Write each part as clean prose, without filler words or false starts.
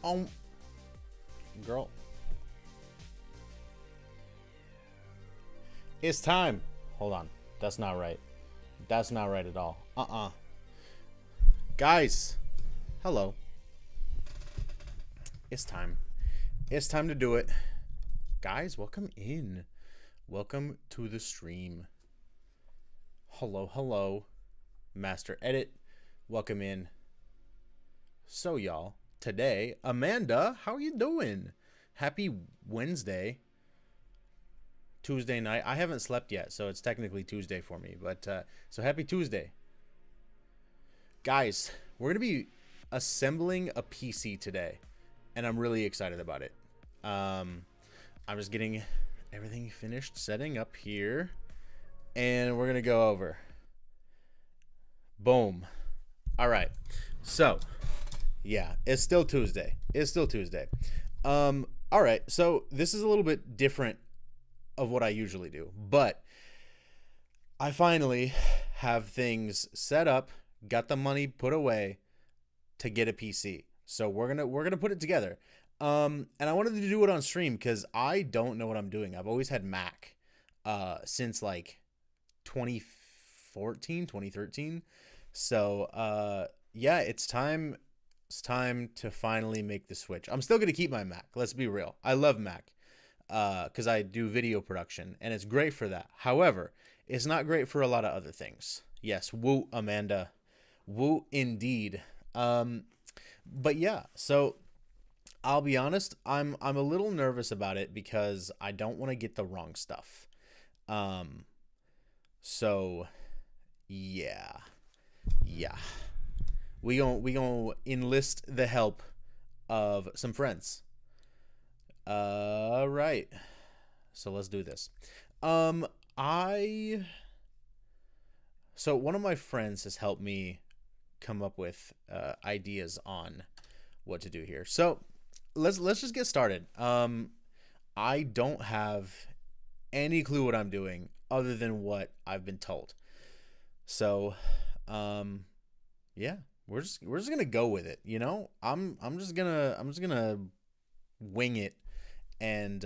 Girl. It's time. Hold on. That's not right. That's not right at all. Guys. Hello. It's time. It's time to do it. Guys, welcome in. Welcome to the stream. Hello, hello. Master Edit. Welcome in. So, y'all, today, Amanda, how are you doing? Happy Wednesday. Tuesday night. I haven't slept yet, so it's technically Tuesday for me. But so happy Tuesday. Guys, we're going to be assembling a PC today, and I'm really excited about it. I'm just getting everything finished setting up here, and we're going to go over. Boom. All right. So, yeah, it's still Tuesday. It's still Tuesday. All right. So, this is a little bit different of what I usually do, but I finally have things set up, got the money put away to get a PC. So we're gonna put it together. And I wanted to do it on stream because I don't know what I'm doing. I've always had Mac since like 2014, 2013. So yeah, it's time to finally make the switch. I'm still gonna keep my Mac. Let's be real. I love Mac. Because I do video production, and it's great for that. However, it's not great for a lot of other things. Yes, woo, Amanda. Woo, indeed. But yeah, so I'll be honest, I'm a little nervous about it because I don't want to get the wrong stuff. So yeah. We gonna enlist the help of some friends. Right. So let's do this. So one of my friends has helped me come up with ideas on what to do here. So let's just get started. I don't have any clue what I'm doing other than what I've been told. So, yeah, we're just gonna go with it. You know, I'm just gonna wing it and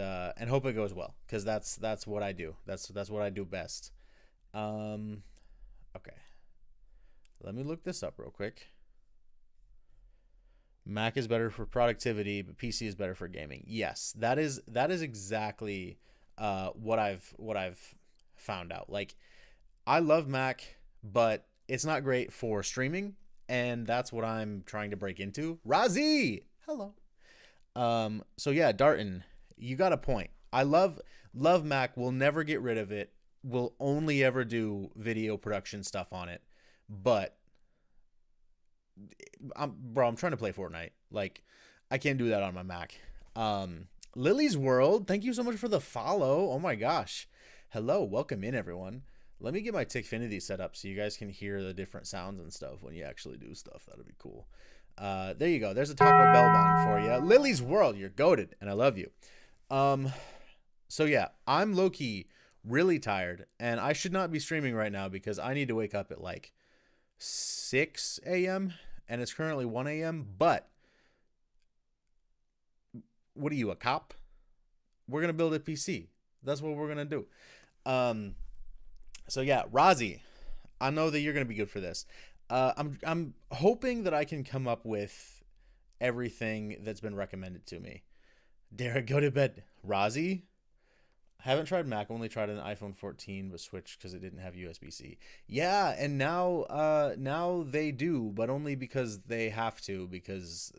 hope it goes well, because that's what I do. That's what I do best. Okay, let me look this up real quick. Mac is better for productivity, but PC is better for gaming. Yes, that is exactly what I've found out. Like, I love Mac, but it's not great for streaming, and that's what I'm trying to break into. Razi, hello. So yeah, Darton, you got a point. I love Mac. We'll never get rid of it. We'll only ever do video production stuff on it. But I'm trying to play Fortnite. Like, I can't do that on my Mac. Lily's World, thank you so much for the follow. Oh my gosh. Hello, welcome in, everyone. Let me get my Tickfinity set up so you guys can hear the different sounds and stuff when you actually do stuff. That'd be cool. There you go. There's a Taco Bell bong for you. Lily's World, you're goated, and I love you. So yeah, I'm low-key really tired, and I should not be streaming right now because I need to wake up at like 6 a.m. and it's currently 1 a.m. But what are you, a cop? We're gonna build a PC. That's what we're gonna do. So yeah, Razi, I know that you're gonna be good for this. I'm hoping that I can come up with everything that's been recommended to me. Derek, go to bed. Razi, haven't tried Mac, only tried an iPhone 14, but switched because it didn't have USB-C. Yeah, and now they do, but only because they have to, because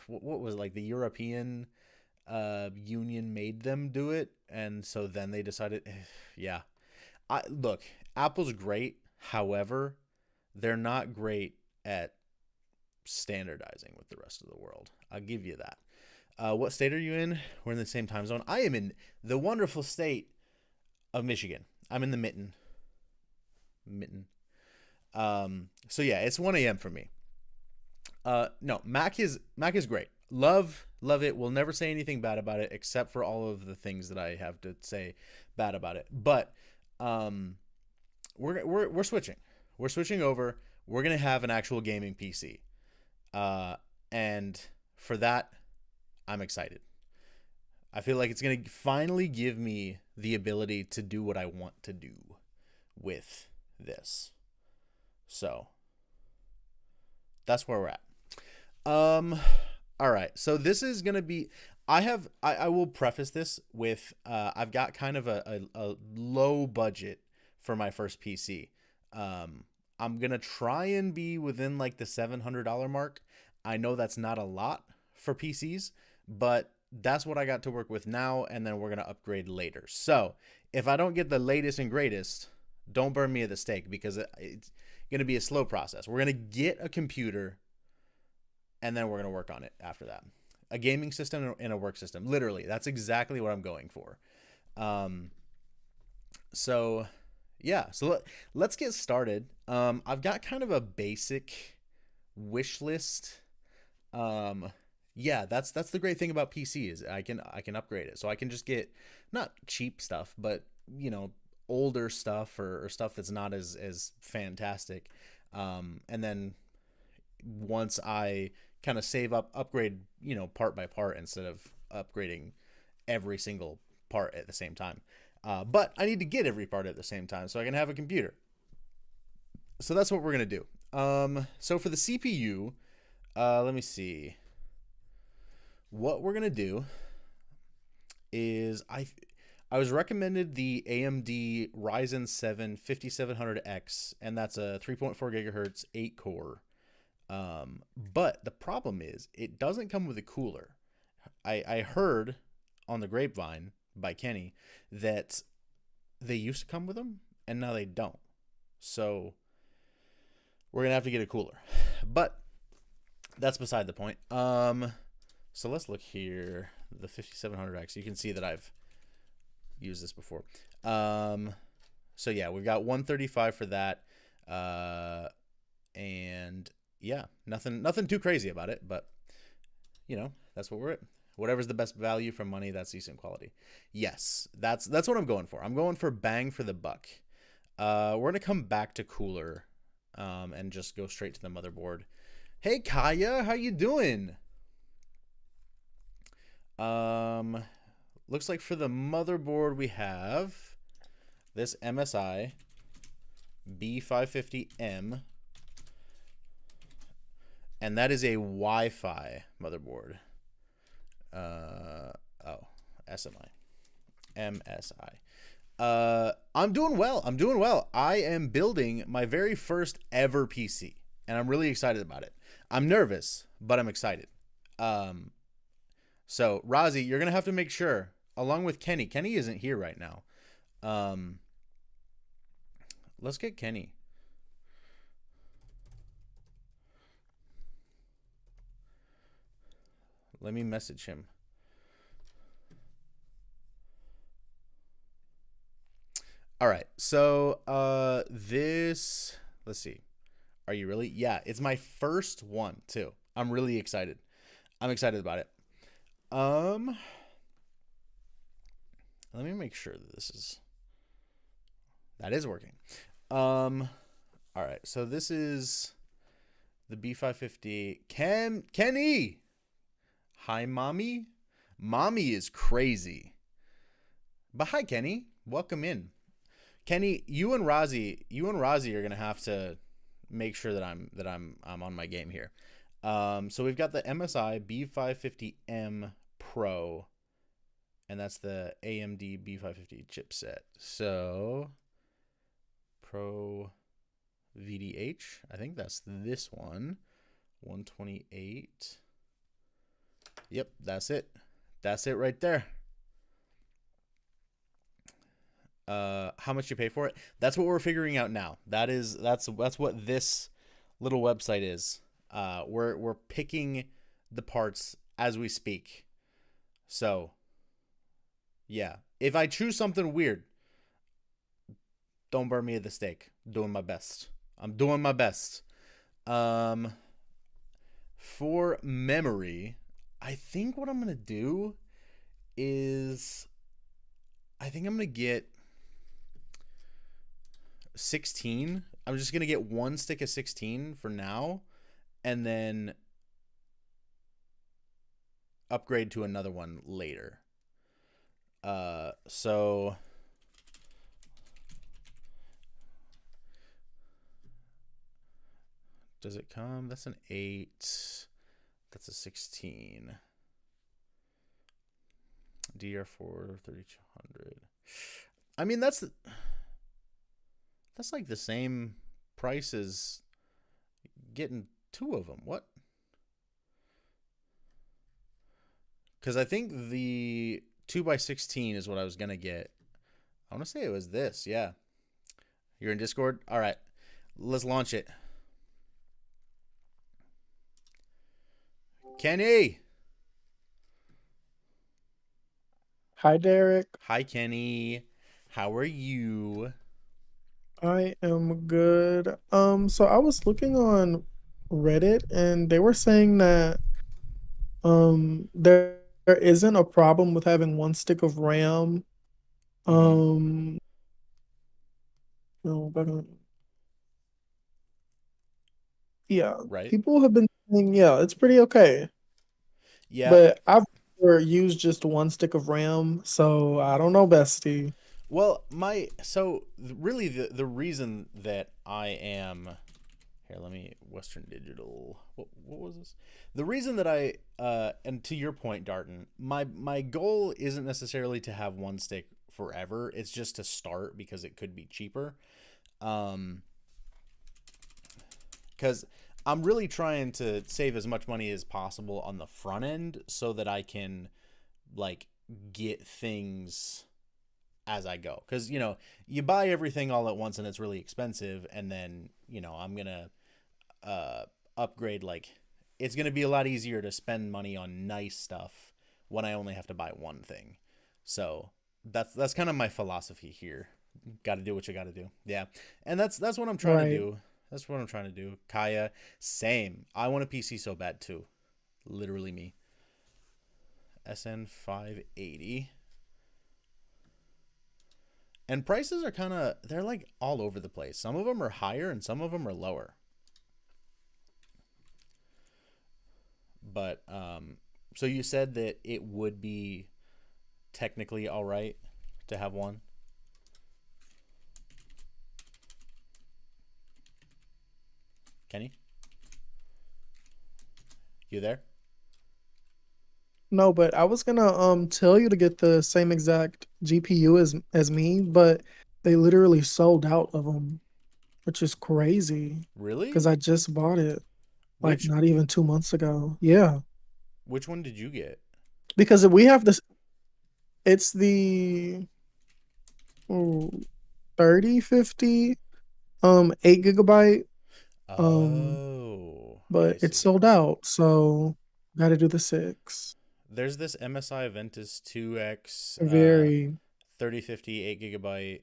what was it, like the European Union made them do it, and so then they decided, yeah. Look, Apple's great, however, they're not great at standardizing with the rest of the world. I'll give you that. What state are you in? We're in the same time zone. I am in the wonderful state of Michigan. I'm in the mitten. So yeah, it's 1 a.m. for me. No, Mac is great. Love it. We'll never say anything bad about it, except for all of the things that I have to say bad about it. But we're switching. We're switching over. We're gonna have an actual gaming PC. And for that, I'm excited. I feel like it's going to finally give me the ability to do what I want to do with this. So that's where we're at. All right. So this is going to be, I will preface this with, I've got kind of a low budget for my first PC. I'm going to try and be within like the $700 mark. I know that's not a lot for PCs, but that's what I got to work with now, and then we're going to upgrade later. So if I don't get the latest and greatest, don't burn me at the stake, because it's going to be a slow process. We're going to get a computer, and then we're going to work on it after that. A gaming system and a work system. Literally, that's exactly what I'm going for. So yeah, so let's get started. I've got kind of a basic wish list. Yeah, that's the great thing about PC is I can upgrade it. So I can just get not cheap stuff, but older stuff or stuff that's not as fantastic. And then once I kind of save up, upgrade, part by part instead of upgrading every single part at the same time. But I need to get every part at the same time so I can have a computer. So that's what we're going to do. So for the CPU, let me see. What we're going to do is I was recommended the AMD Ryzen 7 5700X, and that's a 3.4 gigahertz, 8 core. But the problem is it doesn't come with a cooler. I heard on the grapevine by Kenny that they used to come with them and now they don't. So we're going to have to get a cooler. But that's beside the point. So let's look here. The 5700X. You can see that I've used this before. So yeah, we've got 135 for that. And yeah, nothing too crazy about it, but that's what we're at. Whatever's the best value for money, that's decent quality. Yes, that's what I'm going for. I'm going for bang for the buck. We're going to come back to cooler and just go straight to the motherboard. Hey Kaya, how you doing? Looks like for the motherboard we have this MSI B550M, and that is a Wi-Fi motherboard. SMI, MSI. I'm doing well. I am building my very first ever PC, and I'm really excited about it. I'm nervous, but I'm excited. So Rozzy, you're gonna have to make sure, along with Kenny. Kenny isn't here right now. Let's get Kenny. Let me message him. All right. So let's see. Are you really? Yeah, it's my first one too. I'm really excited. I'm excited about it. Let me make sure that that is working. All right. So this is the B550. Kenny. Hi, mommy. Mommy is crazy. But hi, Kenny. Welcome in. Kenny, you and Rozzy are gonna have to make sure that I'm on my game here. So we've got the MSI B550M Pro, and that's the AMD B550 chipset. So Pro VDH, I think that's this one, 128. Yep, that's it. That's it right there. How much you pay for it? That's what we're figuring out now. That's what this little website is. We're picking the parts as we speak. So, yeah. If I choose something weird, don't burn me at the stake. Doing my best. I'm doing my best. For memory, I think what I'm gonna do is I think I'm gonna get 16. I'm just gonna get one stick of 16 for now, and then upgrade to another one later. So does it come? That's an 8. That's a 16. DR4 3200. I mean, that's like the same price as getting 2 of them. What? Because I think the 2x16 is what I was gonna get. I want to say it was this. Yeah. You're in Discord. All right, let's launch it. Kenny. Hi, Derek. Hi, Kenny. How are you? I am good. So I was looking on Reddit and they were saying that there isn't a problem with having one stick of RAM. Mm-hmm. Um no, yeah, Right. people have been saying yeah, it's pretty okay. Yeah. But I've never used just one stick of RAM, so I don't know, bestie. Well, really the reason that I am here, let me Western Digital. What was this? The reason that I and to your point, Darton, my goal isn't necessarily to have one stick forever. It's just to start because it could be cheaper. Um, because I'm really trying to save as much money as possible on the front end so that I can like get things as I go. Because you buy everything all at once and it's really expensive, and then I'm gonna upgrade. Like, it's gonna be a lot easier to spend money on nice stuff when I only have to buy one thing. So that's kind of my philosophy here. Got to do what you got to do. Yeah, and that's what I'm trying to Right. do. That's what I'm trying to do. Kaya, same. I want a PC so bad too. Literally me. SN 580. And prices are they're like all over the place. Some of them are higher and some of them are lower. But so you said that it would be technically all right to have one. Kenny, you there? No, but I was gonna tell you to get the same exact GPU as me, but they literally sold out of them, which is crazy Really? because I just bought it like Which not even 2 months ago. Yeah, which one did you get? because we have this. It's the oh, 3050 8 GB um, Oh, I but it's see. sold out, so got to do the six. There's this MSI Ventus 2X Very 3050 8 GB.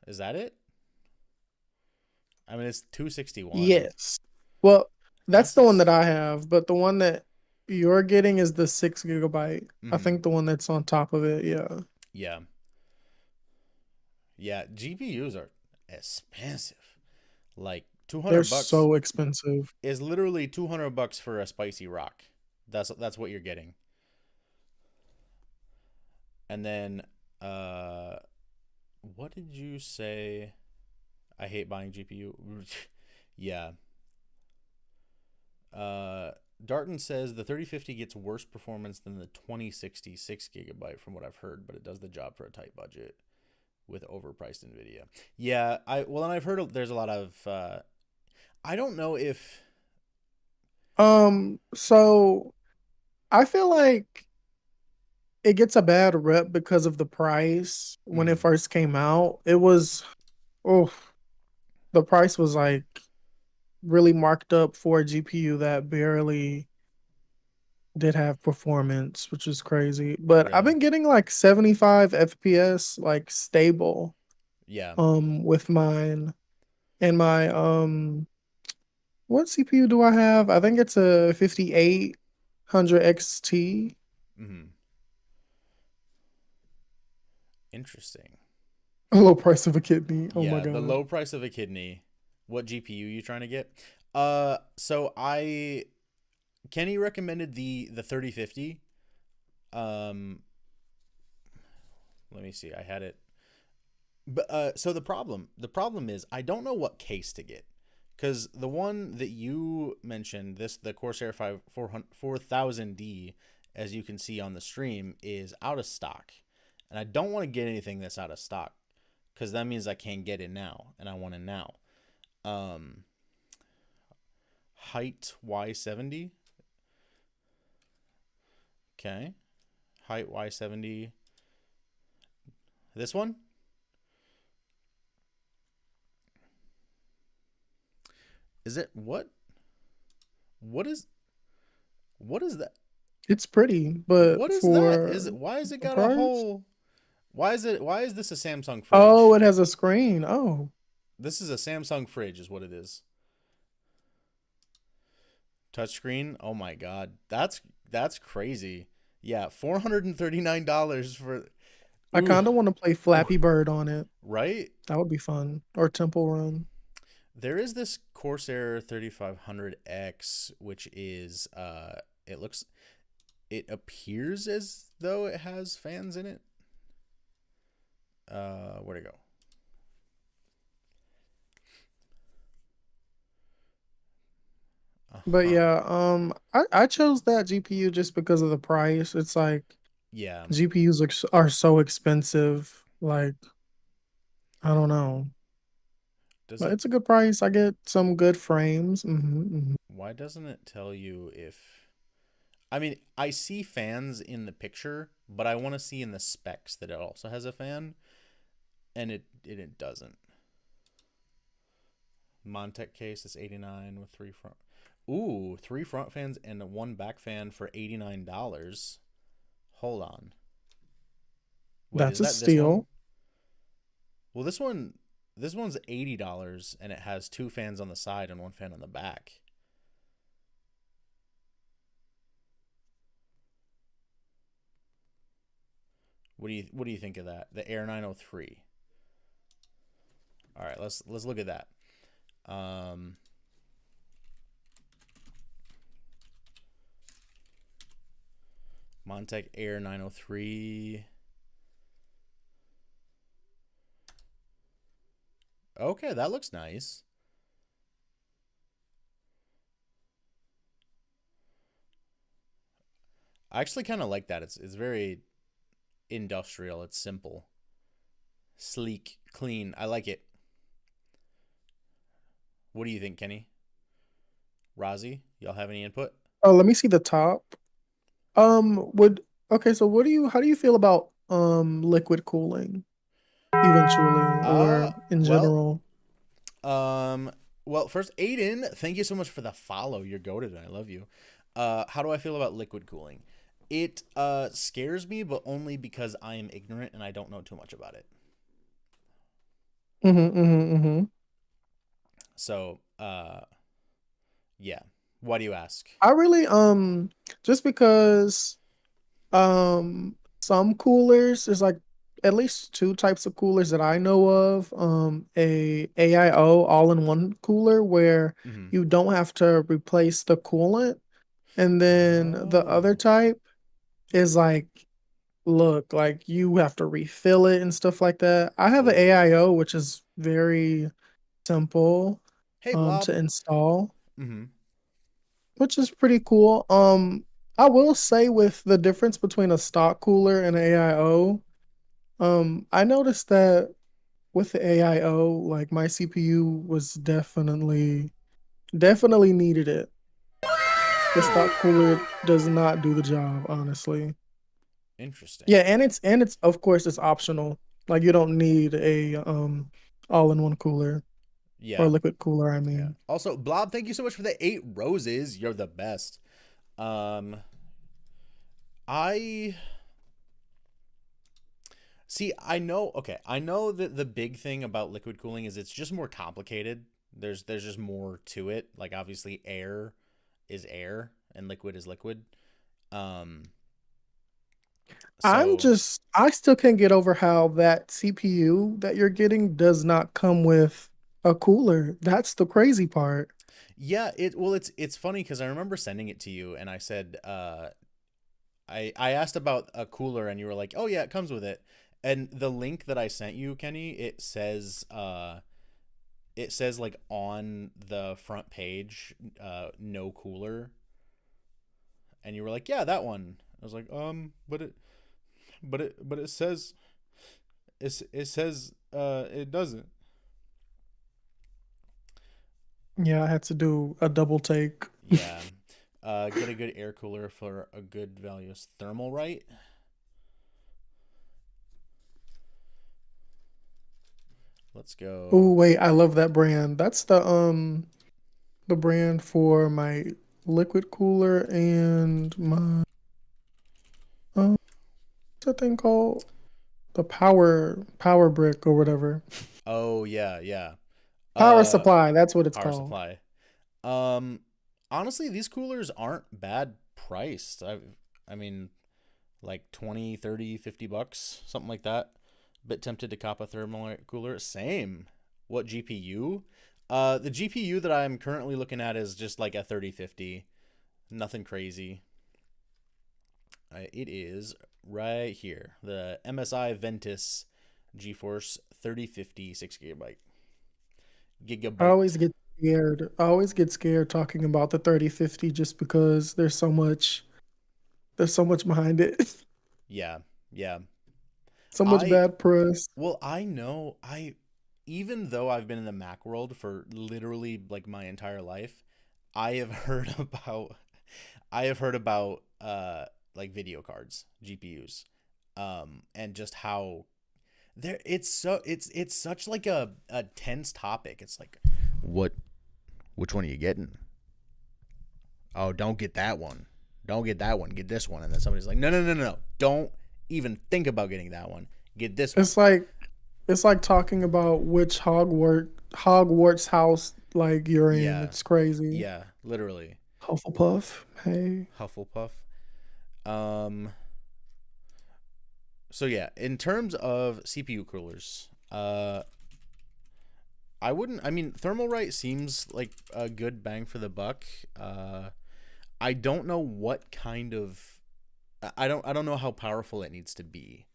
Is that it? I mean, it's 261. yes. Well, that's That's the one that just I have, but the one that you're getting is the 6 GB. I mm-hmm. think the one that's on top of it, yeah. Yeah. Yeah, GPUs are expensive. Like 200 They're bucks so expensive. is literally 200 bucks for a spicy rock. That's what you're getting. And then uh what did you say? I hate buying GPU. Yeah. Uh Darton says the 3050 gets worse performance than the 2060 6 GB from what I've heard, but it does the job for a tight budget with overpriced Nvidia. Yeah, and I've heard there's a lot of I don't know if So I feel like it gets a bad rep because of the price when it mm, first came out. It was, oh, the price was like really marked up for a GPU that barely did have performance, which is crazy. But I've really. been getting like 75 FPS like stable Yeah. with mine and my what CPU do I have? I think it's a 5800 XT. Mm, interesting. A low price of a kidney. Oh my Yeah, the god. low price of a kidney. What GPU you trying to get? So I Kenny recommended the 3050. Um, let me see. I had it. But so the problem is I don't know what case to get, because the one that you mentioned, the Corsair 4000D, as you can see on the stream, is out of stock, and I don't want to get anything that's out of stock, because that means I can't get it now, and I want it now. Um, Height Y70. Okay, height Y70. This one. Is it what? What is what is that? It's pretty, What but is that? for Is it why is it the got a price, whole why is this a Samsung oh, fridge? it has a screen. Oh, This is a Samsung fridge is what it is. Touchscreen? Oh my god. That's crazy. Yeah, $439 for I ooh, kind of want to play ooh, Flappy Bird on it. right? That would be fun. Or Temple Run. There is this Corsair 3500X which is it looks it appears as though it has fans in it. Where'd it go? But Uh-huh. yeah, I chose that GPU just because of the price. It's like Yeah. GPUs are so expensive. Like, I don't know. Does But it it's a good price. I get some good frames. why doesn't it tell you if I mean, I see fans in the picture, but I want to see in the specs that it also has a fan, and it doesn't. Montech case is 89 with three front. Ooh, three front fans and one back fan for $89. Hold on. Wait, That's is a that this one? steal. Well, this one's $80 and it has two fans on the side and one fan on the back. What do you think of that? The Air 903. All right, let's look at that. Um, Montech Air 903. Okay, that looks nice. I actually kind of like that. It's very industrial. It's simple, sleek, clean. I like it. What do you think, Kenny? Rozzy, y'all have any input? Oh, let me see the top. Would okay, so how do you feel about liquid cooling eventually Uh, or in well, general? um, first, Aiden, thank you so much for the follow. You're goated, and I love you. How do I feel about liquid cooling? It scares me, but only because I am ignorant and I don't know too much about it. Mm-hmm. So, yeah. Why do you ask? I really just because some coolers there's like at least two types of coolers that I know of. A AIO all-in-one cooler where Mm-hmm. you don't have to replace the coolant, and then the other Oh. type is like look like you have to refill it and stuff like that. I have an Oh. AIO which is very simple Hey, Blob. to install, Mm-hmm. which is pretty cool. I will say with the difference between a stock cooler and an AIO, I noticed that with the AIO, like my CPU was definitely needed it. The stock cooler does not do the job, honestly. Interesting. Yeah, and it's of course it's optional. Like you don't need a all-in-one cooler or Yeah. liquid cooler, I Yeah. mean. Also, Blob, thank you so much for the 8 roses. You're the best. Um, I see. I know. Okay, I know that the big thing about liquid cooling is it's just more complicated. There's just more to it. Like obviously, air is air and liquid is liquid. Um, so I still can't get over how that CPU that you're getting does not come with a cooler. That's the crazy part. Yeah, it's funny because I remember sending it to you and I said I asked about a cooler and you were like, "Oh yeah, it comes with it." And the link that I sent you, Kenny, it says like on the front page, no cooler, and you were like, "Yeah, that one." I was like, but it says it says it doesn't. Yeah, I had to do a double take. Yeah. Get a good air cooler for a good value. Thermal, right? Let's Oh go. wait, I love that brand. That's the brand for my liquid cooler and my what's that thing called? The power brick or whatever. Oh yeah, yeah. Power Uh, supply, that's what it's Power called. supply. Um, Honestly, these coolers aren't bad priced. I mean, like 20, 30, $50, something like that. Bit tempted to cop a thermal cooler. Same. What GPU? The GPU that I'm currently looking at is just like a 3050. Nothing crazy. It is right here. The MSI Ventus GeForce 3050 6 I gigabyte. always get scared. I always get scared talking about the 3050 just because there's so much behind it. Yeah, yeah. So much I bad press. Well, I know even though I've been in the Mac world for literally like my entire life, I have heard about I have heard about like video cards, GPUs. And just how there it's such like a tense topic. It's like what which one are you getting? Oh, don't get that one. Don't get that one. Get this one. And then somebody's like, no. Don't even think about getting that one. Get this one. It's like it's like talking about which Hogwarts house like you're in. Yeah. It's crazy. Yeah, literally. Hufflepuff. Hey. Hufflepuff. Um so yeah, in terms of CPU coolers, I mean Thermalright seems like a good bang for the buck. I don't know what kind of I don't know how powerful it needs to be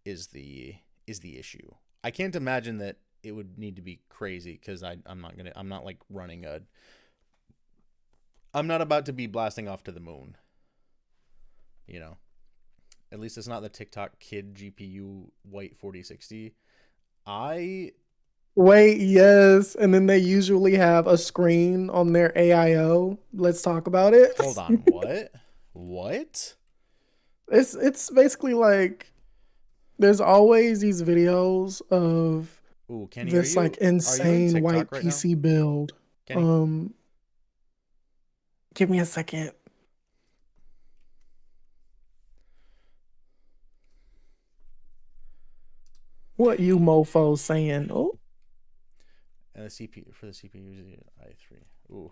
is the issue. I can't imagine that it would need to be crazy cuz I'm not like running a I'm not about to be blasting off to the moon, you know. At least it's not the TikTok kid GPU white 4060. I Wait, yes. And then they usually have a screen on their AIO. Let's talk about it. Hold on, what? What? It's basically like there's always these videos of Ooh, Kenny, this like are you in insane white TikTok right now? PC build. Kenny? Um, give me a second. What you mofos saying? Oh, And the CPU for the CPU is the i3. Ooh.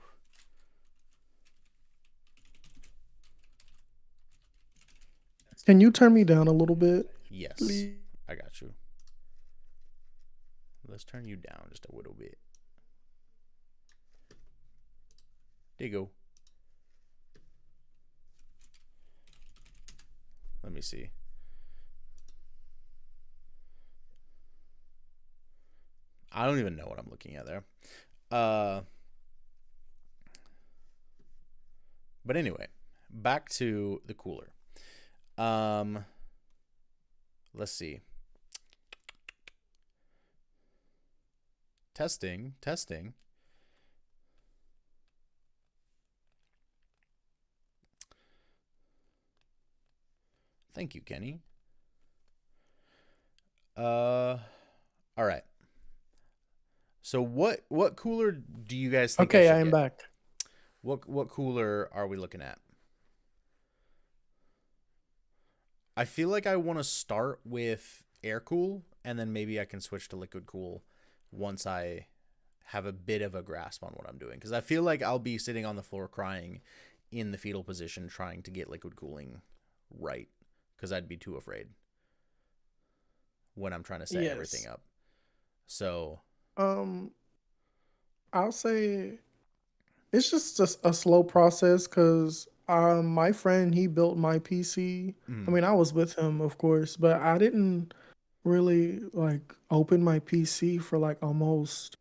can you turn me down a little bit, Yes. please? I got you. Let's turn you down just a little bit. There you go. Let me see. I don't even know what I'm looking at there. Uh but anyway, back to the cooler. Um let's see. Testing. Thank you, Kenny. All right. So what cooler do you guys think I Okay, I should am get? back. What cooler are we looking at? I feel like I want to start with air cool and then maybe I can switch to liquid cool once I have a bit of a grasp on what I'm doing, cuz I feel like I'll be sitting on the floor crying in the fetal position trying to get liquid cooling right cuz I'd be too afraid when I'm trying to set everything Yes. up. So, Um, I'll say it's just a slow process because my friend he built my PC. I Mm. mean, I was with him, of course, but I didn't really like open my PC for like almost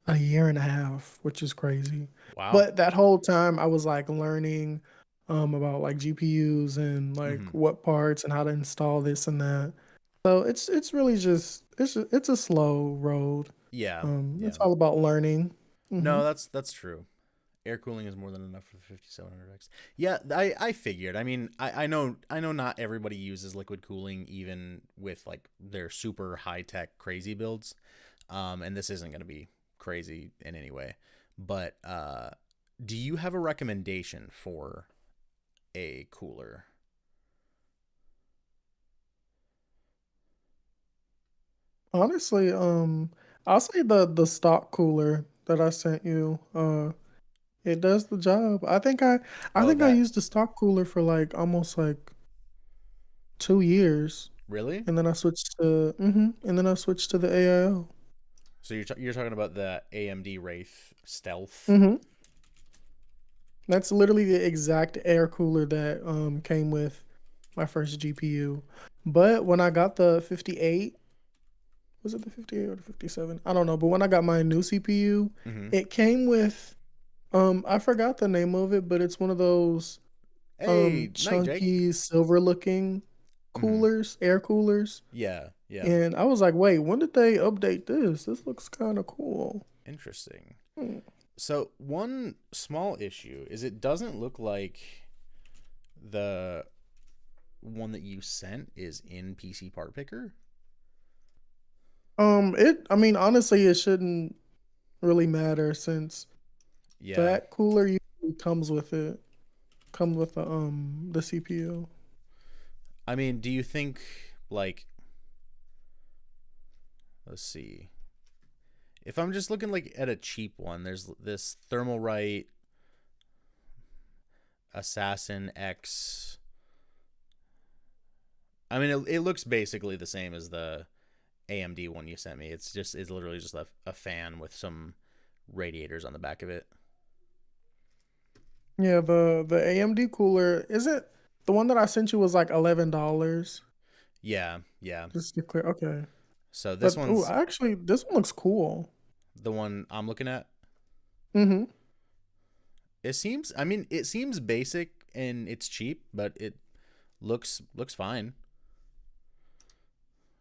a year and a half, which is crazy. Wow. But that whole time I was like learning about like GPUs and like Hmm. what parts and how to install this and that. So it's really just it's a slow road. Yeah. It's Yeah. all about learning. No, Hmm. that's true. Air cooling is more than enough for the 5700X. Yeah, I figured. I mean, I know not everybody uses liquid cooling even with like their super high tech crazy builds. And this isn't going to be crazy in any way. But do you have a recommendation for a cooler? Honestly, I'll say the stock cooler that I sent you. It does the job. I Oh, think I that used the stock cooler for like almost like 2 years. really? And then I switched to and then I switched to the AIO. So you're talking about the AMD Wraith Stealth? Mm-hmm. That's literally the exact air cooler that came with my first GPU. But when I got the 58, was it the 58 or the 57? I don't know. But when I got my new CPU, Mm-hmm. it came with I forgot the name of it, but it's one of those Hey, night, Jake. chunky silver looking Mm-hmm. coolers, air coolers. Yeah, yeah. And I was like, wait, when did they update this? This looks kind of cool. Interesting. Hmm. So one small issue is it doesn't look like the one that you sent is in PC Part Picker. I mean, honestly, it shouldn't really matter since Yeah. that cooler usually comes with it, comes with the CPU. I mean, do you think like let's see. If I'm just looking like at a cheap one, there's this Thermalright Assassin X. I mean, it looks basically the same as the AMD one you sent me. It's literally just a fan with some radiators on the back of it. Yeah, the AMD cooler, is it the one that I sent you was like $11? Yeah, yeah. Just to be clear, okay. So this But oh, one's actually, this one looks cool. the one I'm looking at. Mm-hmm. It seems basic and it's cheap, but it looks fine.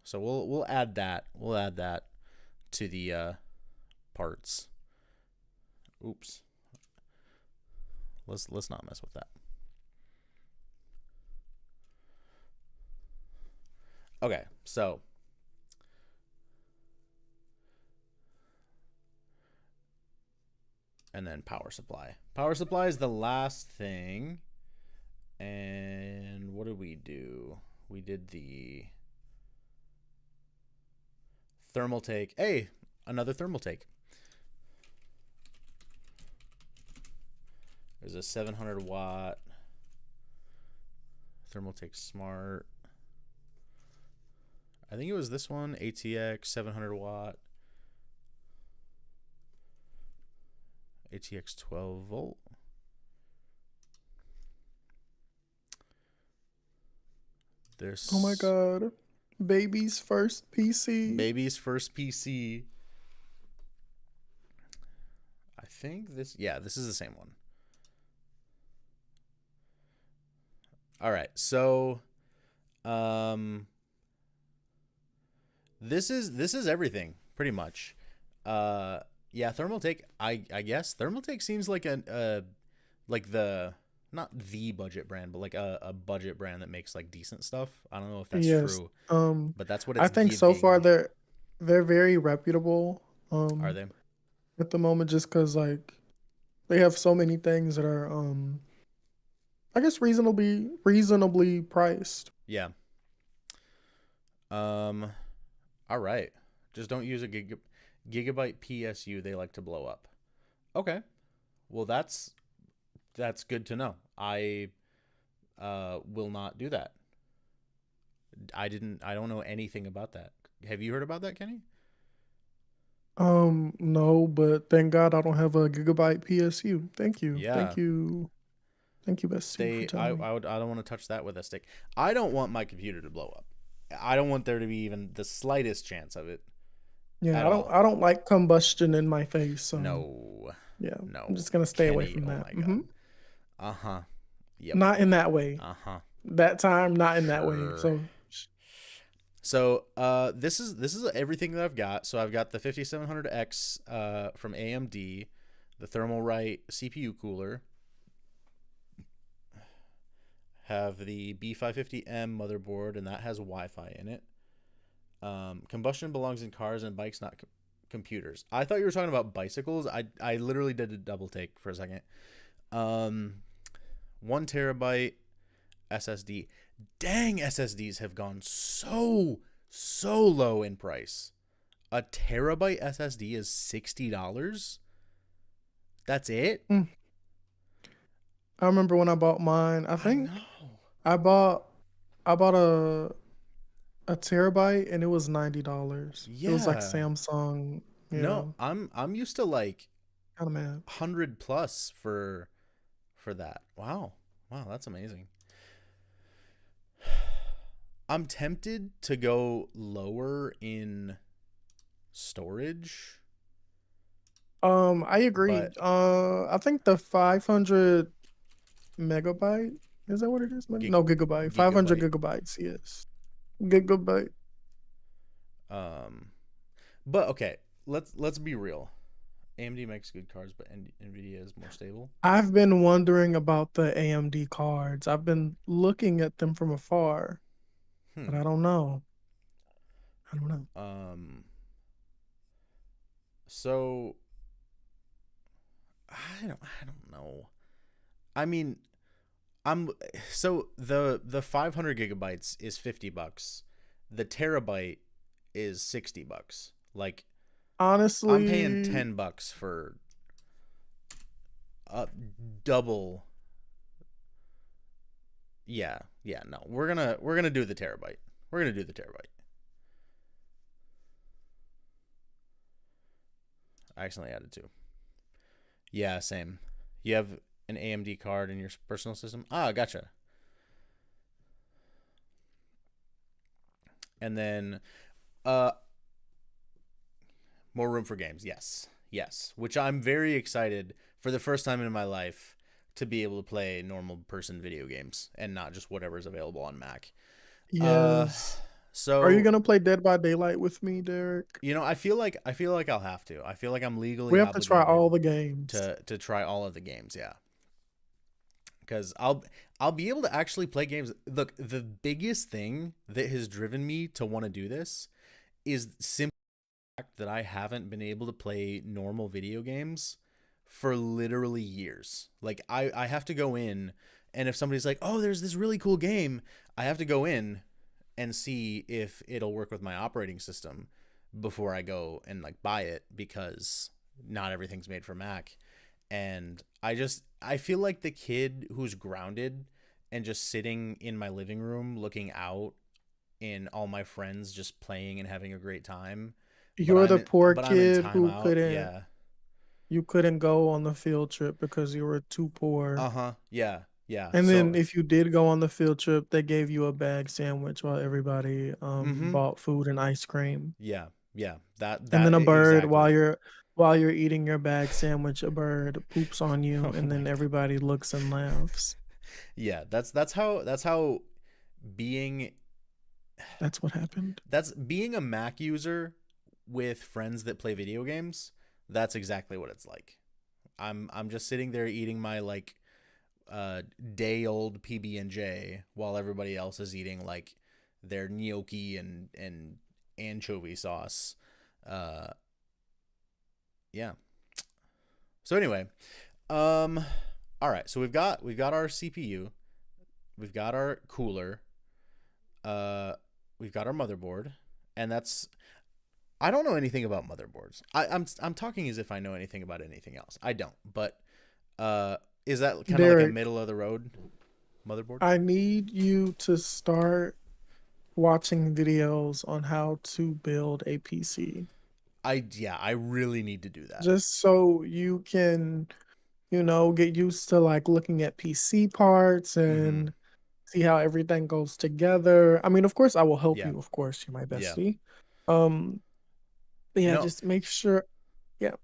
So we'll add that. We'll add that to the parts. Oops. Let's not mess with that. Okay. So, and then power supply. Power supply is the last thing. And what did we do? We did the thermal take. Hey, another thermal take. There's a 700 watt thermal take smart. I think it was this one, ATX 700 watt, ATX 12 volt. Oh my This God. Baby's first PC. baby's first PC. I think this is the same one. All right. So, um this is everything pretty much. Yeah, Thermaltake. I guess Thermaltake seems like like the not the budget brand, but like a budget brand that makes like decent stuff. I don't know if that's Yes. true, Um, but that's what I it's think so far giving. they're very reputable Are they? at the moment just because like they have so many things that are I guess reasonably priced. Yeah. Um. All right. Just don't use a gigabyte PSU. They like to blow up. Okay. Well, that's good to know. I will not do that. I don't know anything about that. Have you heard about that, Kenny? No, but thank God I don't have a gigabyte PSU. Thank you. Yeah, Thank you. Thank you, Bestie, for I telling me. I would I don't want to touch that with a stick. I don't want my computer to blow up. I don't want there to be even the slightest chance of it Yeah, at all. I don't like combustion in my face, so No, yeah. I'm no, just gonna stay away Kenny. from Oh that. my god. Uh huh. Yep. Not in that way. Uh huh. That time, not in that way. Sure. So So this is everything that I've got. So I've got the 5700X from AMD, the Thermalright CPU cooler, have the B550M motherboard, and that has Wi-Fi in it. Combustion belongs in cars and bikes, not computers. I thought you were talking about bicycles. I literally did a double take for a second. Um, 1 TB SSD. Dang, SSDs have gone so low in price. A terabyte SSD is $60. That's it. mm, I remember when I bought mine. I I think know. I bought a terabyte and it was $90. It was like Yeah. Samsung. Yeah, No, I'm used to like kind of mad. 100 plus for that. Wow. Wow, that's amazing. I'm tempted to go lower in storage, I agree. but I think the 500 megabyte, is that what it is? gig, No, gigabyte. 500 gigabyte. gigabytes. Yes, gigabyte. Um, but okay, let's be real. AMD makes good cards, but Nvidia is more stable. I've been wondering about the AMD cards. I've been looking at them from afar, but Hmm. I don't know. I don't know. Um. So I don't know. I mean, I'm so the 500 gigabytes is $50. The terabyte is $60. Like I'm paying Honestly, $10 for uh double. Yeah, yeah. No, we're gonna do the terabyte. We're gonna do the terabyte. I accidentally added two. Yeah, same. You have an AMD card in your personal system. Ah, gotcha. And then uh more room for games. Yes. Yes. Which I'm very excited for the first time in my life to be able to play normal person video games and not just whatever's available on Mac. Uh yes. Are you so gonna play Dead by Daylight with me, Derek? I feel like I'll have to. I feel like I'm We legally have to try obligated all the games. to try all of the games, yeah. Cuz I'll be able to actually play games. Look, the biggest thing that has driven me to want to do this is simply that I haven't been able to play normal video games for literally years. Like I have to go in, and if somebody's like, "Oh, there's this really cool game," I have to go in and see if it'll work with my operating system before I go and like buy it, because not everything's made for Mac. And I feel like the kid who's grounded and just sitting in my living room looking out in all my friends just playing and having a great time, but You're the poor I'm in kid who timeout. couldn't Yeah. you couldn't go on the field trip because you were too poor. Uh-huh. Yeah. Yeah. And then So, if you did go on the field trip, they gave you a bag sandwich while everybody mhm. bought food and ice cream. Yeah. Yeah. And then a bird Exactly. while you're eating your bag sandwich, a bird poops on you Oh and my then god. everybody looks and laughs. Yeah, that's how being That's what happened. that's being a Mac user with friends that play video games. That's exactly what it's like. I'm just sitting there eating my like day old PB&J while everybody else is eating like their gnocchi and anchovy sauce. Uh yeah. So anyway, um all right. So we've got our CPU, we've got our cooler, uh we've got our motherboard, and that's I don't know anything about motherboards. I'm talking as if I know anything about anything else. I don't. But uh is that kind of like a Derek, middle of the road motherboard? I need you to start watching videos on how to build a PC. I really need to do that. just so you can, get used to like looking at PC parts Mm-hmm. and see how everything goes together. I mean, of course, I will help Yeah. you. Of course, you're my Yeah. bestie. Um, but You yeah, know, just make sure. Yeah.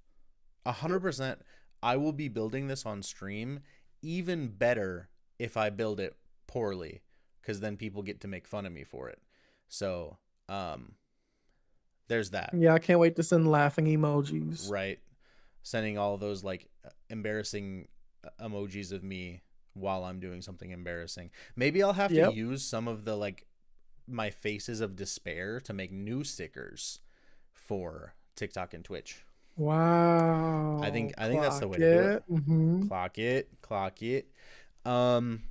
100%. I will be building this on stream. Even better if I build it poorly, because then people get to make fun of me for it. So, um, there's that. Yeah, I can't wait to send laughing emojis. Right. Sending all those like embarrassing emojis of me while I'm doing something embarrassing. Maybe I'll have to Yep. use some of the like my faces of despair to make new stickers for TikTok and Twitch. Wow. I think that's the Clock way to do it. it. Hmm. Clock it, clock it. Um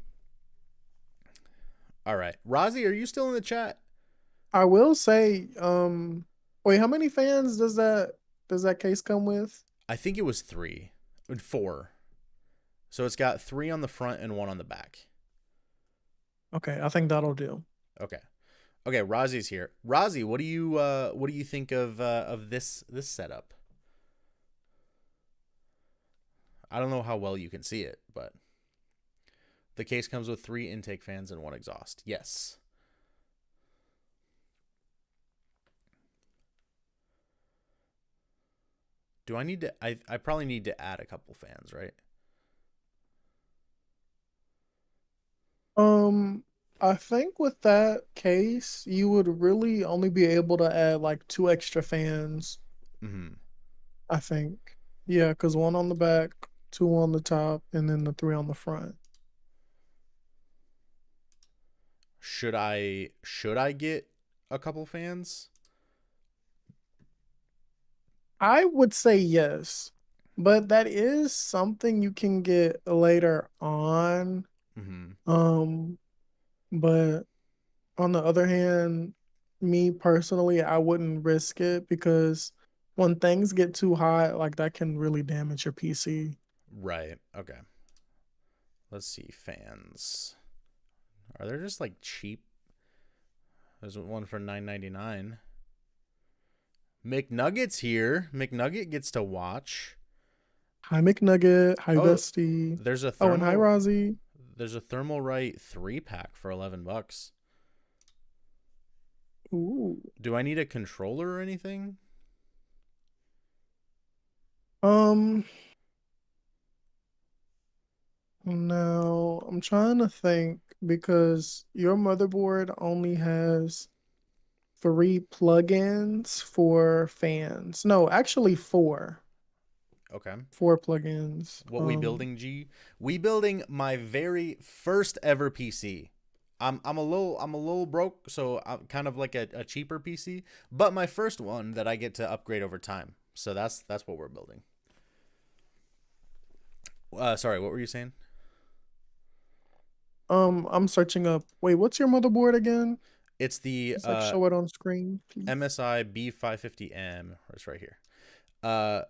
all right. Rozzy, are you still in the chat? I will say, wait, how many fans does that case come with? I think it was 3 and 4. So it's got 3 on the front and 1 on the back. Okay, I think that'll do. Okay. Okay, Rozzy's here. Rozzy, what do you think of this setup? I don't know how well you can see it, but the case comes with 3 intake fans and 1 exhaust. Yes. Do I need to I probably need to add a couple fans, right? Um, I think with that case, you would really only be able to add like two extra fans, Mhm. I think. Yeah, because one on the back, two on the top, and then the three on the front. Should I get a couple fans? I would say yes, but that is something you can get later on. Mhm. Um, but on the other hand, me personally, I wouldn't risk it because when things get too hot, like that can really damage your PC. Right. Okay. Let's see fans. Are there just like cheap? There's one for 9.99. McNugget's here. McNugget gets to watch. Hi McNugget, hi Oh, Bestie. there's a Oh, and hi thermal Rozzy. there's a Thermalright 3-pack for $11. Ooh. Do I need a controller or anything? Um, no, I'm trying to think because your motherboard only has three plugins for fans. No, actually four. Okay. Four plugins. What we building, G? We building my very first ever PC. I'm a little broke, so I'm kind of like a cheaper PC, but my first one that I get to upgrade over time. So that's what we're building. Sorry, what were you saying? I'm searching up. Wait, what's your motherboard again? It's the Just like show it on screen, please. MSI B550M. It's right here. Uh,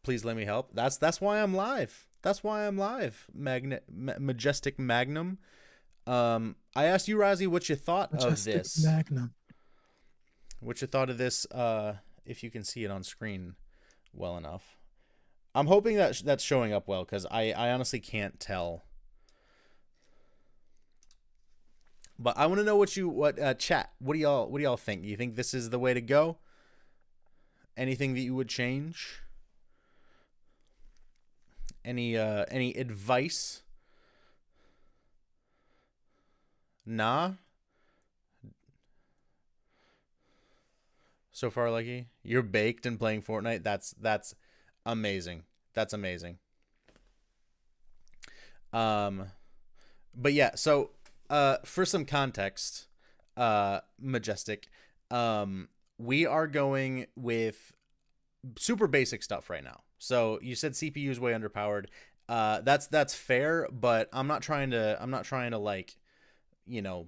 please let me help. That's why I'm live. That's why I'm live. Majestic Magnum. I asked you, Rozzy, what you thought of Majestic this. Magnum. What you thought of this? If you can see it on screen well enough. I'm hoping that that's showing up well because I honestly can't tell. But I want to know what chat. What do y'all think? Do you think this is the way to go? Anything that you would change? Any advice? Nah. So far, Lucky, you're baked and playing Fortnite. That's amazing. That's amazing. Um, but yeah. So, for some context, Majestic, we are going with super basic stuff right now. So you said CPU is way underpowered. That's fair, but I'm not trying to like, you know,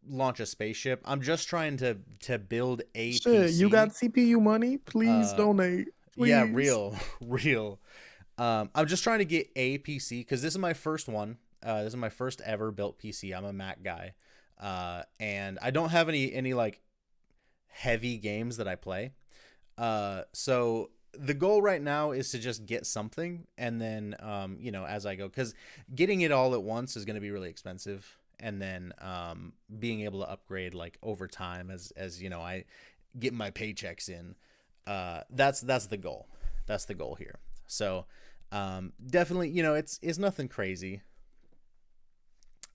launch a spaceship. I'm just trying to build a Shit, you got PC. CPU money? Please Uh, donate. yeah, Please. real, real. I'm just trying to get a PC because this is my first one. This is my first ever built PC. I'm a Mac guy, and I don't have any like heavy games that I play. So the goal right now is to just get something, and then as I go, because getting it all at once is going to be really expensive, and then being able to upgrade like over time as I get my paychecks in. That's the goal. That's the goal here. So definitely, it's nothing crazy.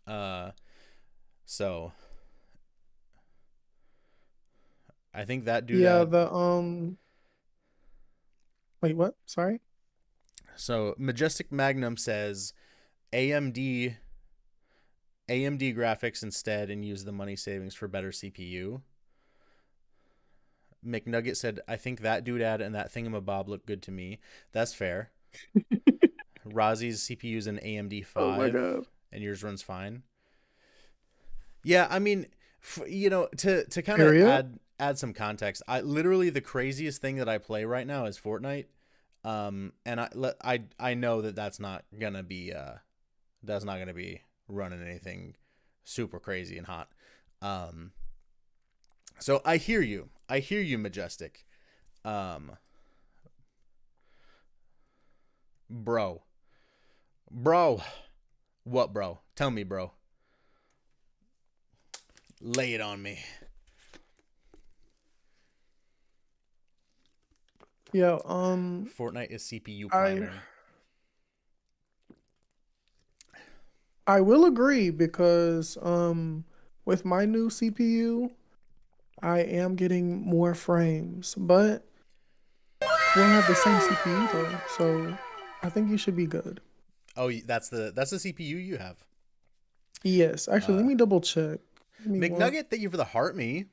Uh, so I think that Yeah, dude. wait, what? Sorry. So Majestic Magnum says AMD AMD graphics instead and use the money savings for better CPU. McNugget said, I think that doodad and that thingamabob look good to me. That's fair. Razi's CPU is an AMD Oh my 5 god. and yours runs fine. Yeah, I mean, to kind of Period. add some context, I literally the craziest thing that I play right now is Fortnite. And I know that that's not gonna be running anything super crazy and hot. Um, so I hear you. I hear you, Majestic. Um, bro, bro, what, bro? Tell me, bro. Lay it on me. Yeah, Fortnite is CPU I priming. I will agree because with my new CPU, I am getting more frames, but we'll have the same CPU though, so I think you should be good. Oh, that's the CPU you have. Yes, actually, let Uh, me double check. Give me one. McNugget, thank you for the heart me.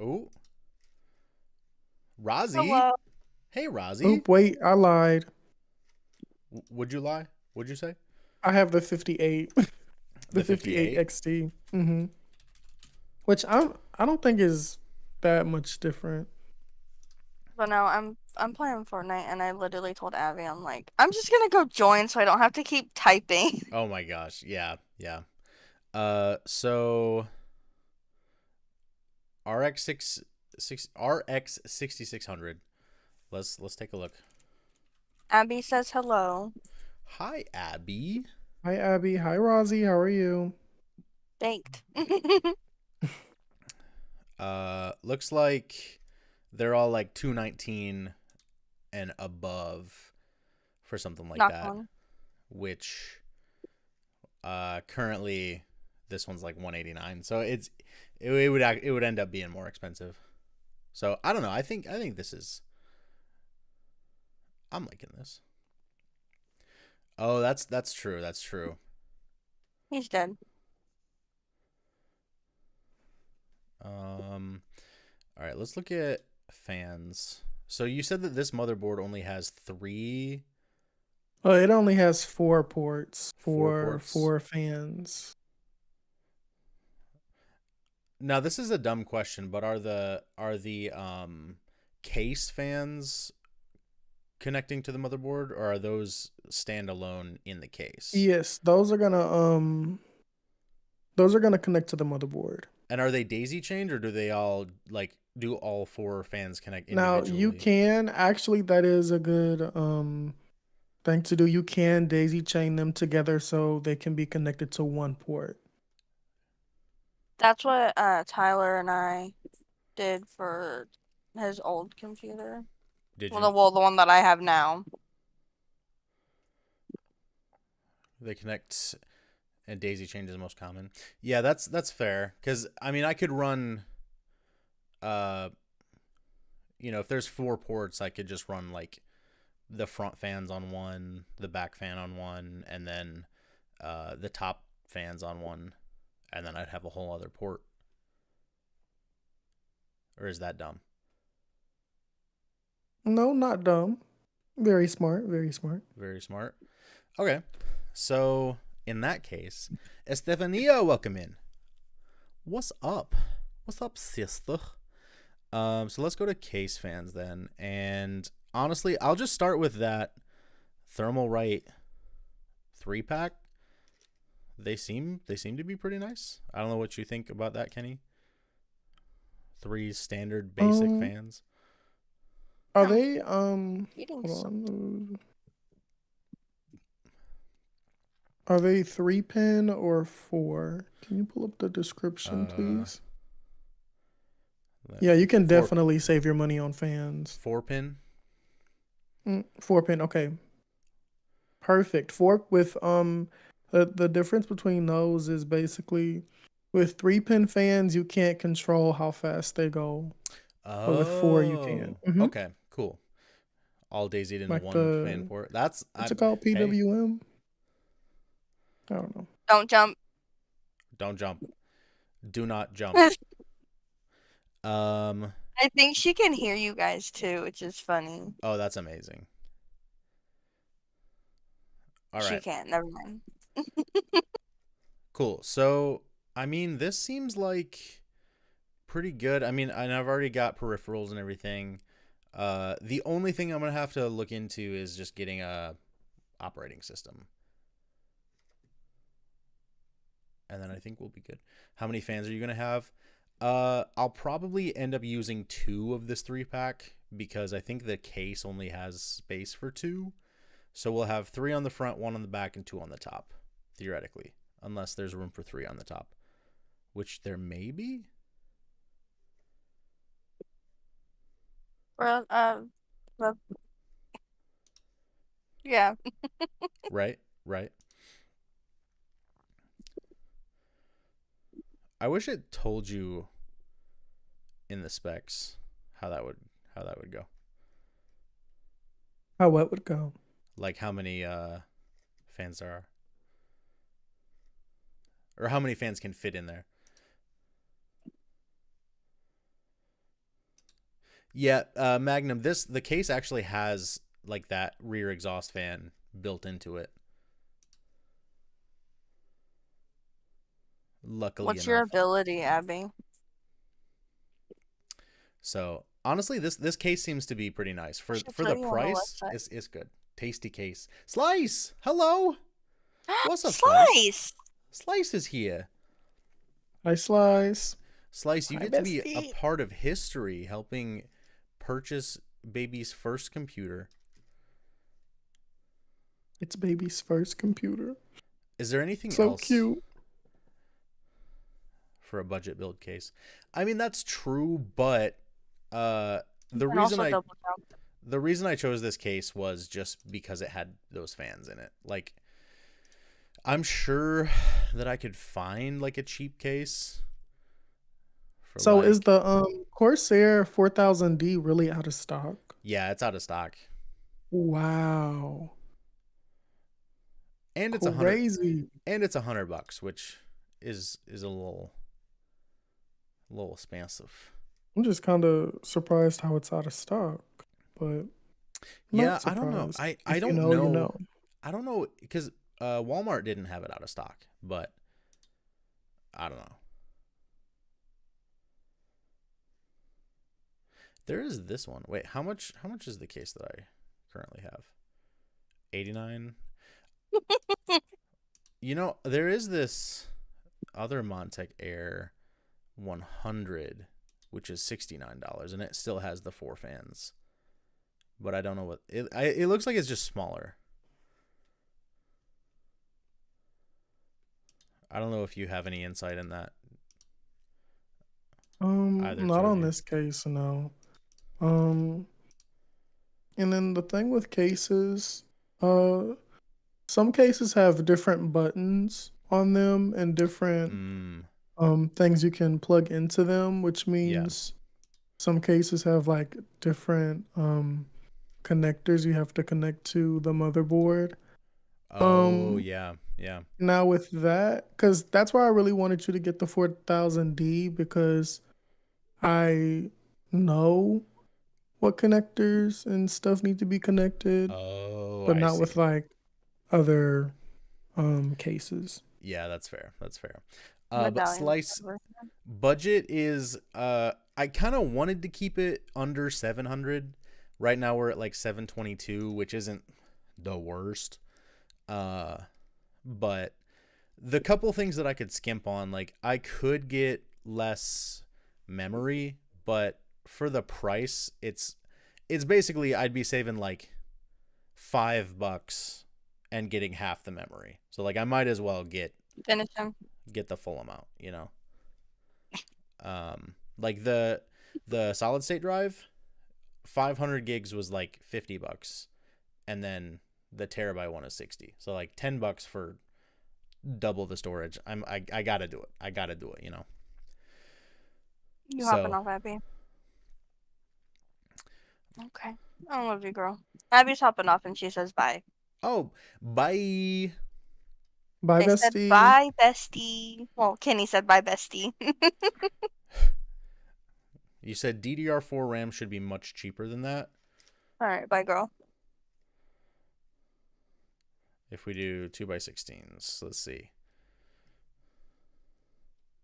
Oh, Rozzy. Hello. Hey, Rozzy. Oop, wait, I lied. Would you lie? Would you say I have the 58, the the 58 58? XT. Which I don't think is that much different. But no, I'm playing Fortnite and I literally told Abby I'm like, I'm just gonna go join so I don't have to keep typing. Oh my gosh, yeah, yeah. So RX 6600. Let's take a look. Abby says hello. Hi, Abby. Hi Abby, hi Rozzy, how are you? Baked. Looks like they're all like 219 and above for something like Knock that, on. which currently this one's like 189. So it would end up being more expensive. So I don't know. I think this is I'm liking this. Oh, that's true. That's true. He's dead. All right, let's look at fans. So you said that this motherboard only has It only has four ports four for ports. four fans. Now this is a dumb question, but are the case fans connecting to the motherboard, or are those standalone in the case? Yes, those are gonna connect to the motherboard. And are they daisy chained, or do all four fans connect Now you individually? can actually that is a good thing to do. You can daisy chain them together so they can be connected to one port. That's what Tyler and I did for his old computer. Did Well, you? the one that I have now. They connect and daisy chain is the most common. Yeah, that's fair. Because I mean, I could run. Uh, if there's four ports, I could just run like the front fans on one, the back fan on one, and then the top fans on one, and then I'd have a whole other port. Or is that dumb? No, not dumb. Very smart, very smart. Very smart. Okay, so in that case, Estefania, welcome in. What's up? What's up, sister? So let's go to case fans then. And honestly, I'll just start with that Thermalright 3-pack. They seem to be pretty nice. I don't know what you think about that, Kenny. 3 standard basic fans. Are they Eating hold some. on. Are they 3-pin or 4? Can you pull up the description, please? Yeah, you can 4 definitely save your money on fans. 4-pin. 4-pin, okay. Perfect. 4 with the difference between those is basically with 3-pin fans you can't control how fast they go. But with 4 you can. Oh, okay, cool. All daisied in Like one fan port. That's what's it called? hey, PWM? I don't know. Don't jump. don't jump. Do not jump. I think she can hear you guys too, which is funny. Oh, that's amazing. All She right. can't. Never mind. Cool. So, I mean, this seems like pretty good. I mean, and I've already got peripherals and everything. The only thing I'm gonna have to look into is just getting a operating system, and then I think we'll be good. How many fans are you gonna have? I'll probably end up using 2 of this 3-pack because I think the case only has space for 2. So we'll have 3 on the front, 1 on the back, and 2 on the top, theoretically, unless there's room for 3 on the top, which there may be. Well, yeah. Right. I wish it told you in the specs how that would go. How what would go? Like how many fans there are, or how many fans can fit in there. Yeah, Magnum. The case actually has like that rear exhaust fan built into it. Luckily What's your enough. ability, Abby? So honestly, this case seems to be pretty nice for Should the tell you on the price. website. It's good. Tasty case. Slice. Hello. What's up, Slice? Slice. Slice is here. Hi, Slice. Slice, you Hi, get to be a bestie. part of history, helping purchase baby's first computer. It's baby's first computer. Is there anything So else cute. for a budget build case? I mean, that's true, but the And reason also I double jump. the reason I chose this case was just because it had those fans in it. Like, I'm sure that I could find like a cheap case. For So is like, the Corsair 4000D really out of stock? yeah, it's out of stock, Wow. and it's Crazy. $100, which is a little expensive. I'm just kind of surprised how it's out of stock, but Yeah, not I don't know. surprised. I If don't you know, know. you know. I don't know because Walmart didn't have it out of stock, but I don't know. There is this one. Wait, how much is the case that I currently have? 89. You know, there is this other Montech Air 100, which is $69, and it still has the 4 fans. But I don't know what it looks like. It's just smaller. I don't know if you have any insight in that. Either Not two of on you. this case, no. And then the thing with cases, some cases have different buttons on them and different things you can plug into them, which means some cases have like different connectors you have to connect to the motherboard. Oh, yeah. Now with that, because that's why I really wanted you to get the 4000D, because I know what connectors and stuff need to be connected, Oh, but I not see. with like other cases. Yeah, that's fair. But Medallion Slice version. budget is I kind of wanted to keep it under 700. Right now we're at like 722, which isn't the worst. But the couple things that I could skimp on, like I could get less memory, but for the price, it's basically I'd be saving like $5 and getting half the memory. So like I might as well get Finish him. the full amount, you know. Like the solid state drive, 500 gigs was like $50, and then the terabyte one is 60. So like $10 for double the storage. I gotta do it. I gotta do it, you know. You So- hopping off, Abby? Okay. I love you, girl. Abby's hopping off and she says bye. Oh, bye. Bye, They said bestie. bye, bestie. Well, Kenny said bye, bestie. You said DDR4 RAM should be much cheaper than that. All right, bye, girl. If we do 2x16s, let's see.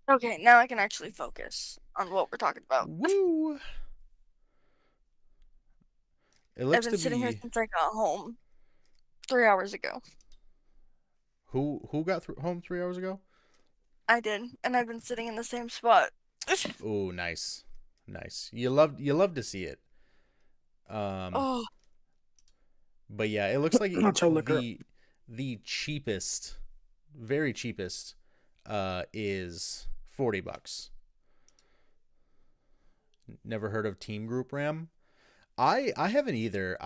Okay, now I can actually focus on what we're talking about. Woo! It I've looks been to sitting here be since I got home 3 hours ago. who got home 3 hours ago? I did, and I've been sitting in the same spot. Oh, nice. Nice. You love to see it. Oh, But yeah, it looks like Not your liquor. the cheapest, very cheapest, is $40. Never heard of Team Group RAM? I haven't either.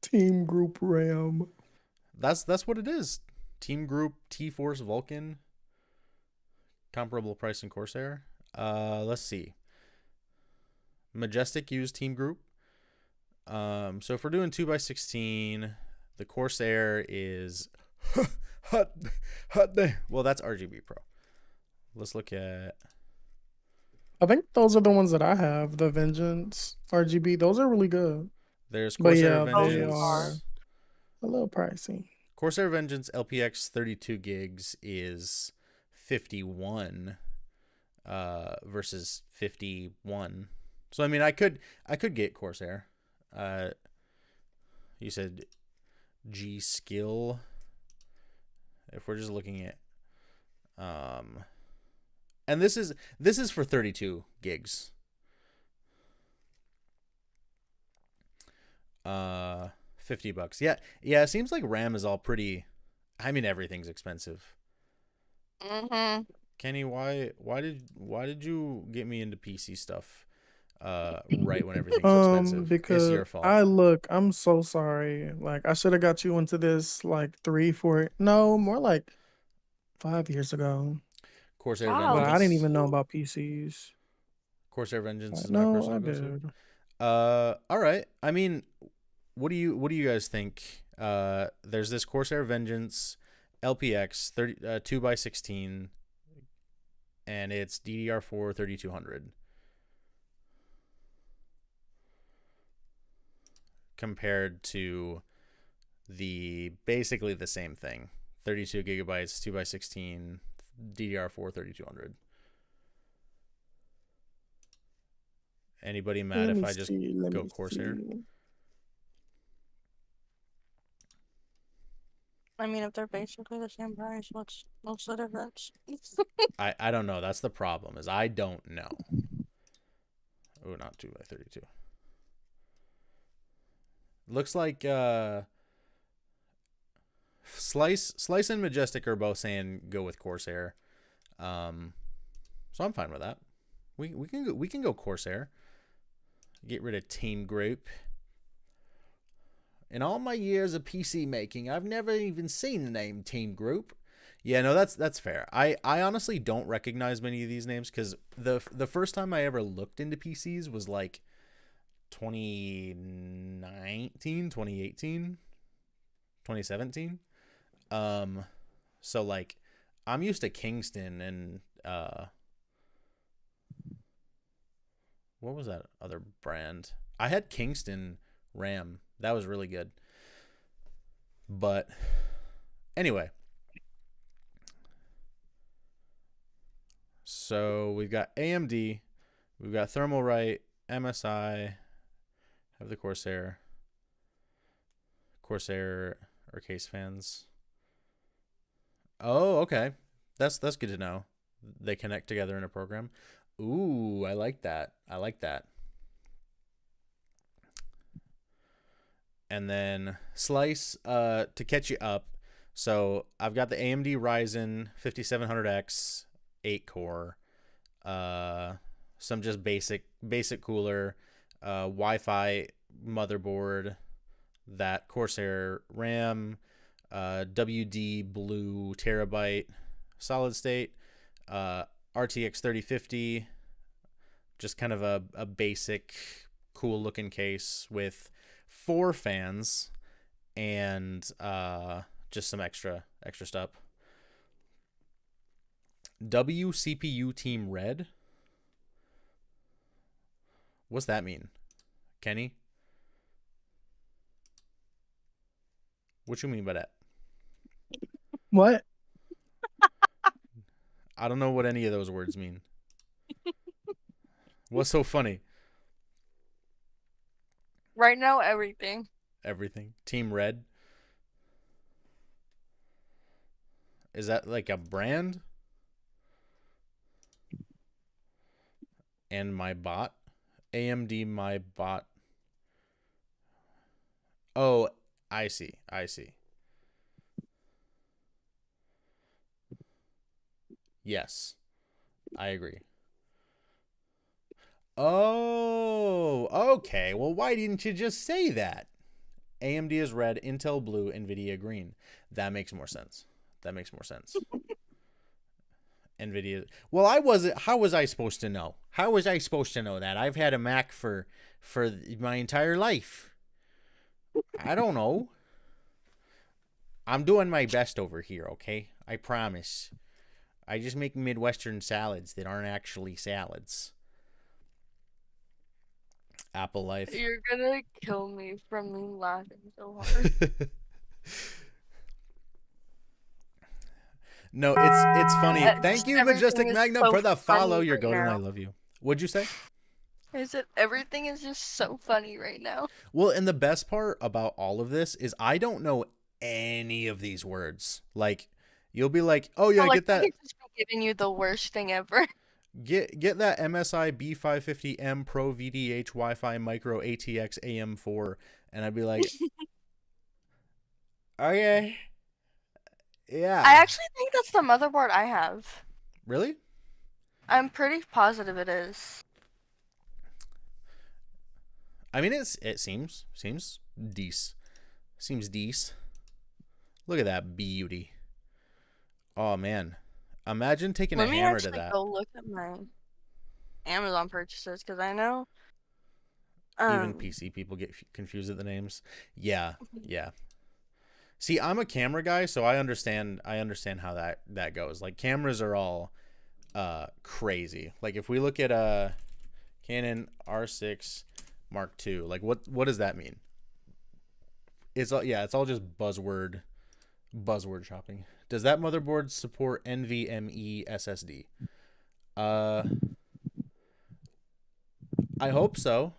Team Group RAM. That's what it is. Team Group, T-Force, Vulcan. Comparable price in Corsair. Let's see. Majestic used Team Group. So if we're doing 2x16, the Corsair is hot day. Well, that's RGB Pro. Let's look at. I think those are the ones that I have. The Vengeance RGB. Those are really good. There's But Corsair yeah, they Vengeance. are a little pricey. Corsair Vengeance LPX 32 gigs is 51 versus 51. So I mean I could get Corsair. You said G Skill. If we're just looking at and this is for 32 gigs. $50. Yeah, it seems like RAM is all pretty. I mean, everything's expensive. mm-hmm. Kenny, why did you get me into PC stuff? Right when everything's expensive. Because It's your fault. I'm so sorry. Like I should have got you into this like 5 years ago. Corsair Wow. But Vengeance. I didn't even know about PCs. Corsair Vengeance is my No, personal I go-to. did. All right. I mean, what do you guys think? There's this Corsair Vengeance LPX 2x16, and it's DDR4 3200. Compared to basically the same thing, 32 gigabytes, 2x16, DDR4 3200. Anybody mad Let if me I just see, let go me Corsair? see. I mean, if they're basically the same price, what's the difference? I don't know. That's the problem, is I don't know. Oh, not 2x32. Looks like Slice and Majestic are both saying go with Corsair. So I'm fine with that. We can go Corsair. Get rid of Team Group. In all my years of PC making, I've never even seen the name Team Group. Yeah, no, that's fair. I honestly don't recognize many of these names because the first time I ever looked into PCs was like 2019, 2018, 2017. So like I'm used to Kingston and what was that other brand? I had Kingston RAM. That was really good. But anyway, So we've got AMD, we've got Thermalright, MSI, have the Corsair or Case fans. Oh, okay. That's good to know. They connect together in a program. Ooh, I like that. And then Slice, to catch you up. So I've got the AMD Ryzen 5700X 8 core, some just basic cooler, Wi-Fi motherboard, that Corsair RAM, WD Blue terabyte solid state, RTX 3050, just kind of a basic cool looking case with 4 fans and just some extra stuff. WCPU Team Red. What's that mean, Kenny? What you mean by that? What? I don't know what any of those words mean. What's so funny? Right now, everything. Everything. Team Red. Is that like a brand? And my bot. AMD my bot. Oh, I see. Yes, I agree. Oh, okay. Well, why didn't you just say that? AMD is red, Intel blue, NVIDIA green. That makes more sense. NVIDIA. Well, I wasn't. How was I supposed to know? That? I've had a Mac for my entire life. I don't know. I'm doing my best over here, okay? I promise. I just make Midwestern salads that aren't actually salads. Apple Life. You're gonna kill me from me laughing so hard. No, it's funny. Thank you, Everything Majestic is Magnum, so for the follow. funny You're right golden. I now. love you. What'd you say? I said everything is just so funny right now. Well, and the best part about all of this is I don't know any of these words. Like, you'll be like, oh yeah, Like, get that. I could just be giving you the worst thing ever. Get that MSI B550M Pro VDH Wi-Fi Micro ATX AM4, and I'd be like, okay, yeah. I actually think that's the motherboard I have. Really? I'm pretty positive it is. I mean, it seems decent. Seems decent. Look at that beauty. Oh man, imagine taking a hammer to that. Let me actually go look at my Amazon purchases because I know. Even PC people get confused at the names. Yeah. See, I'm a camera guy, so I understand how that goes. Like, cameras are all crazy. Like, if we look at a Canon R6 Mark II, like what does that mean? It's all just buzzword shopping. Does that motherboard support NVMe SSD? I hope so.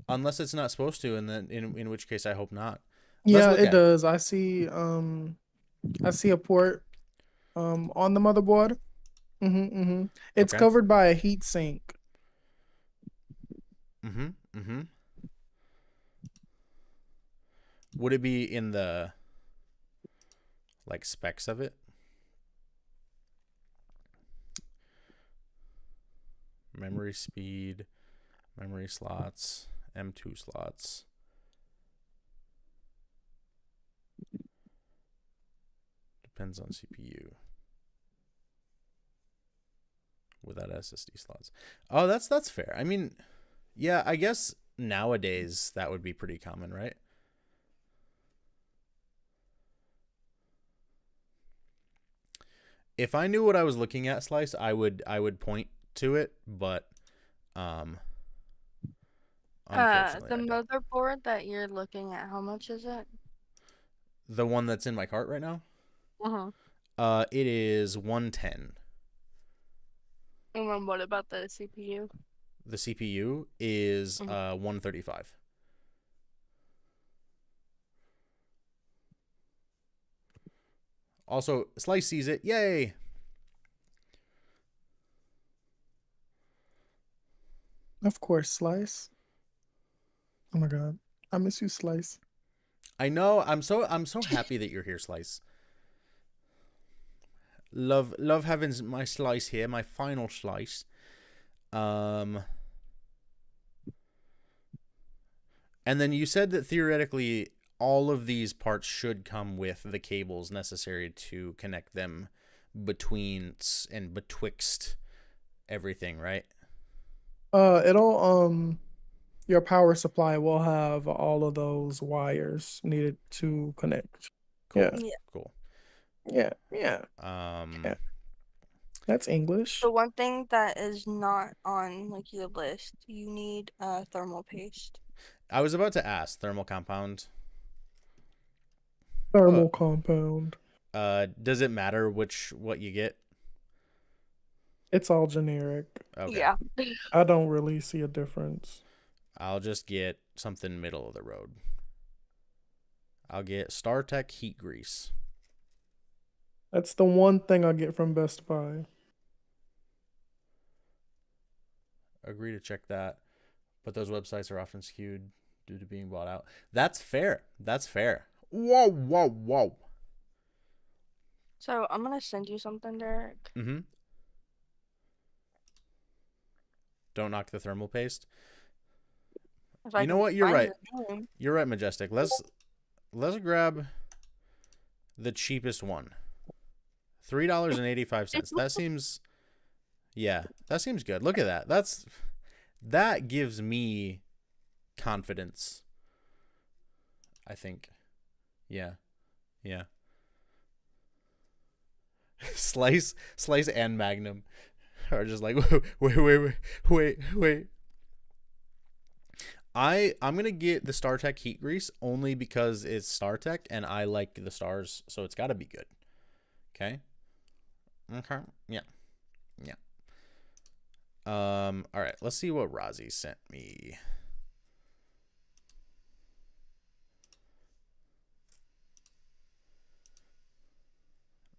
Unless it's not supposed to, and then in which case I hope not. Yeah, it does. I see a port on the motherboard. It's Okay. covered by a heat sink. Would it be in the like specs of it? Memory speed, memory slots, M2 slots. Depends on CPU. Without SSD slots. Oh, that's fair. I mean, yeah, I guess nowadays that would be pretty common, right? If I knew what I was looking at, Slice, I would point to it, but unfortunately, the motherboard that you're looking at, how much is it? The one that's in my cart right now? It is 110. And then what about the CPU? The CPU is Mhm. 135. Also, Slice sees it. Yay! Of course, Slice. Oh my god. I miss you, Slice. I know. I'm so happy that you're here, Slice. Love having my Slice here, my final Slice. Um and then you said that theoretically all of these parts should come with the cables necessary to connect them between and betwixt everything, right? It'll your power supply will have all of those wires needed to connect. Cool. Yeah, Yeah. Cool. yeah, yeah. Um That's English. The one thing that is not on like your list, you need thermal paste. I was about to ask thermal compound. Thermal compound. Does it matter what you get? It's all generic. Okay. Yeah. I don't really see a difference. I'll just get something middle of the road. I'll get StarTech heat grease. That's the one thing I get from Best Buy. Agree to check that, but those websites are often skewed due to being bought out. That's fair. That's fair. Whoa, whoa, whoa. So I'm gonna send you something, Derek. Mm-hmm. Don't knock the thermal paste. If I You know can what? You're find right. the name. You're right, Majestic. Let's grab the cheapest one. $3.85. That seems, yeah, that seems good. Look at that. That gives me confidence. I think. Yeah. Yeah. Slice and Magnum are just like wait. I'm gonna get the StarTech heat grease only because it's StarTech and I like the stars, so it's got to be good. Okay. Okay. Yeah. Yeah. All right. Let's see what Rozzy sent me.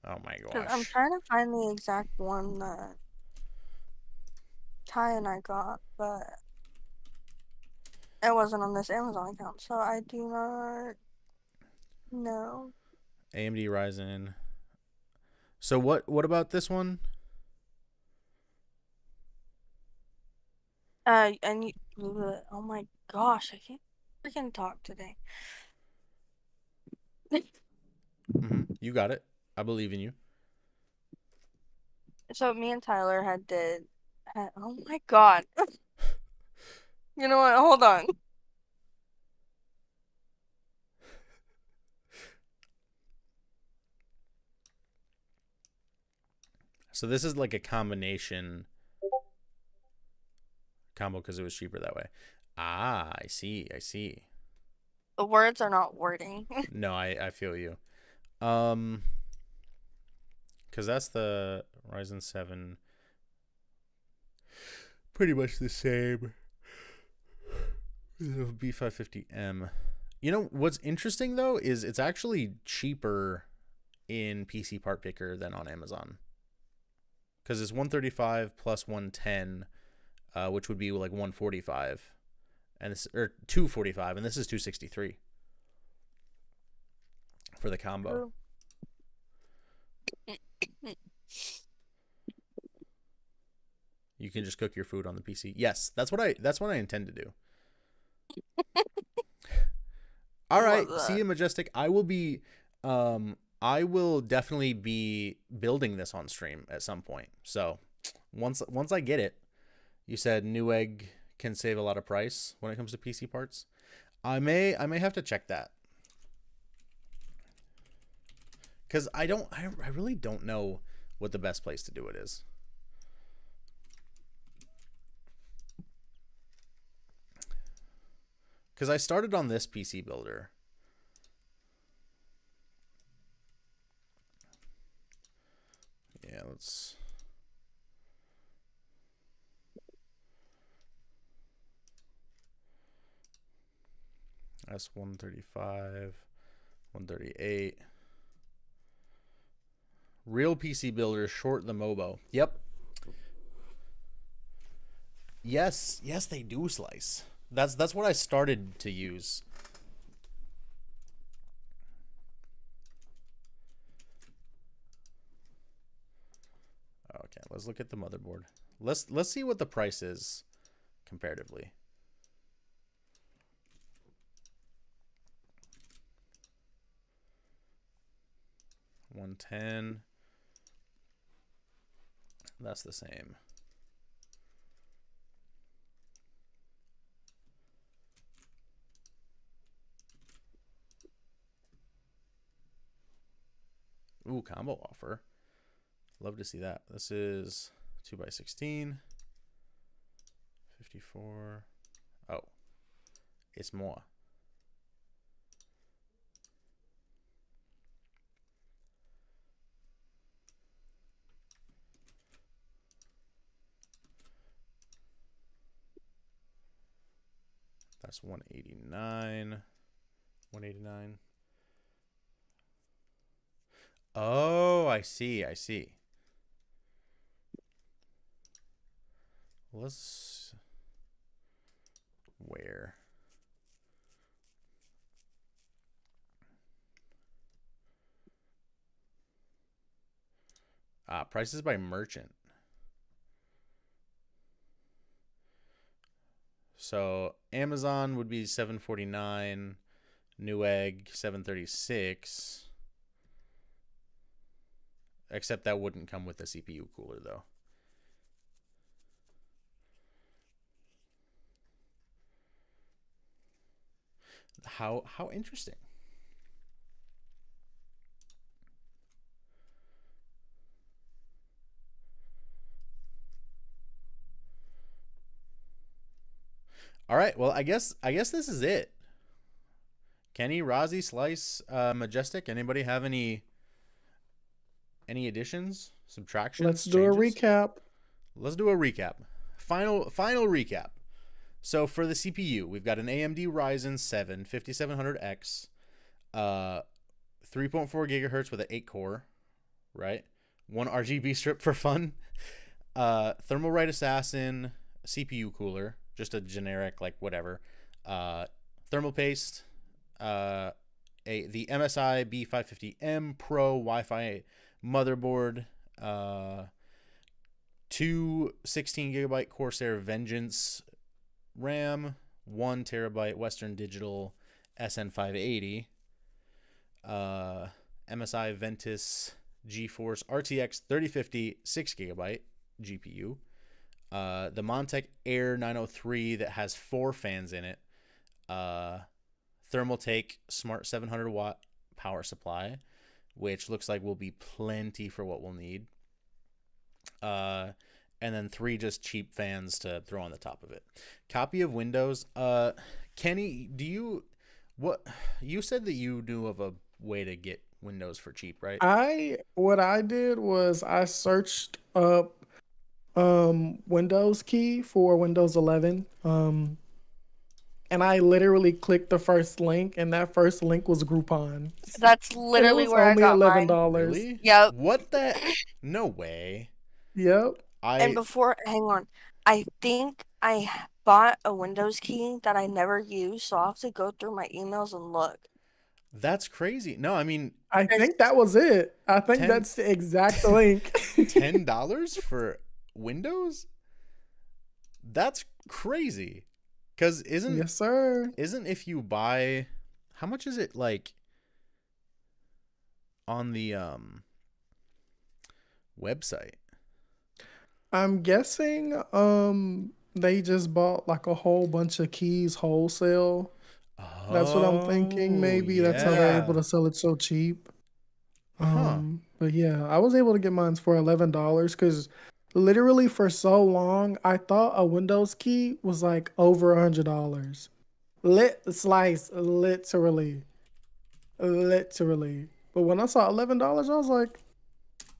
Oh my 'Cause I'm gosh. trying to find the exact one that Ty and I got, but it wasn't on this Amazon account, so I do not know. AMD Ryzen. So what about this one? And you, oh my gosh, I can't freaking talk today. You got it. I believe in you. So me and Tyler oh my god. You know what? Hold on. So this is like a combination combo because it was cheaper that way. Ah, I see. I see. The words are not wording. No, I feel you. Because that's the Ryzen 7. Pretty much the same. B550M. You know what's interesting though is it's actually cheaper in PC Part Picker than on Amazon. Because it's 135 plus 110, which would be like 145, and this or 245, and this is 263 for the combo. You can just cook your food on the PC. Yes, that's what I intend to do. All right, see you, Majestic. I will definitely be building this on stream at some point. So once I get it, you said Newegg can save a lot of price when it comes to PC parts. I may have to check that. Cuz I really don't know what the best place to do it is. Cuz I started on this PC builder. Yeah, let's S135, 138. Real PC builders short the MOBO. Yep. Yes, they do slice. That's what I started to use. Okay, let's look at the motherboard. Let's see what the price is comparatively. $110. That's the same. Ooh, combo offer. Love to see that. This is 2x16. 54. Oh, it's more. That's 189. 189. Oh, I see. Let's where prices by merchant. So Amazon would be $749, Newegg $736. Except that wouldn't come with the CPU cooler though. How interesting. All right, well, I guess this is it. Kenny, Rozzy, Slice, Majestic, anybody have any additions, subtractions? Let's do a changes? recap. Let's do a recap. Final recap. So for the CPU, we've got an AMD Ryzen 7 5700X, 3.4 gigahertz with an 8-core, right? One RGB strip for fun. Thermalright Assassin CPU cooler, just a generic like whatever. Thermal paste. The MSI B550M Pro Wi-Fi motherboard. 2 16GB Corsair Vengeance RAM, 1 terabyte Western Digital SN580, MSI Ventus GeForce RTX 3050 6GB GPU, the Montech Air 903 that has 4 fans in it, Thermaltake Smart 700 watt power supply, which looks like will be plenty for what we'll need. And then 3 just cheap fans to throw on the top of it. Copy of Windows. Kenny, you said that you knew of a way to get Windows for cheap, right? What I did was I searched up Windows key for Windows 11. And I literally clicked the first link, and that first link was Groupon. That's And it literally was where I only got mine. $11. Really? Yep. What the? No way. Yep. And hang on, I think I bought a Windows key that I never used, so I'll have to go through my emails and look. That's crazy. No, I mean, I think that was it. I think 10 that's the exact link. $10 for Windows? That's crazy. Because Yes, sir. isn't if you buy, how much is it like on the website? I'm guessing they just bought like a whole bunch of keys wholesale. That's what I'm thinking. Maybe that's how they're able to sell it so cheap. Huh. But yeah, I was able to get mine for $11 because literally for so long I thought a Windows key was like over $100. Slice, literally. But when I saw $11, I was like,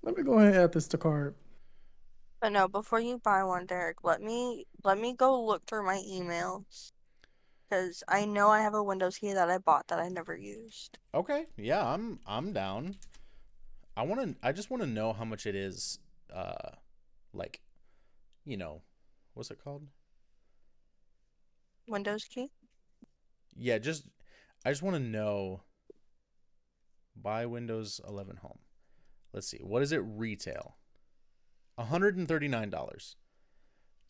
let me go ahead and add this to cart. But no, before you buy one, Derek, let me go look through my emails. because I know I have a Windows key that I bought that I never used. Okay, yeah, I'm down. I just want to know how much it is, like, you know, what's it called? Windows key? Yeah, I just want to know. Buy Windows 11 Home. Let's see. What is it retail? $139.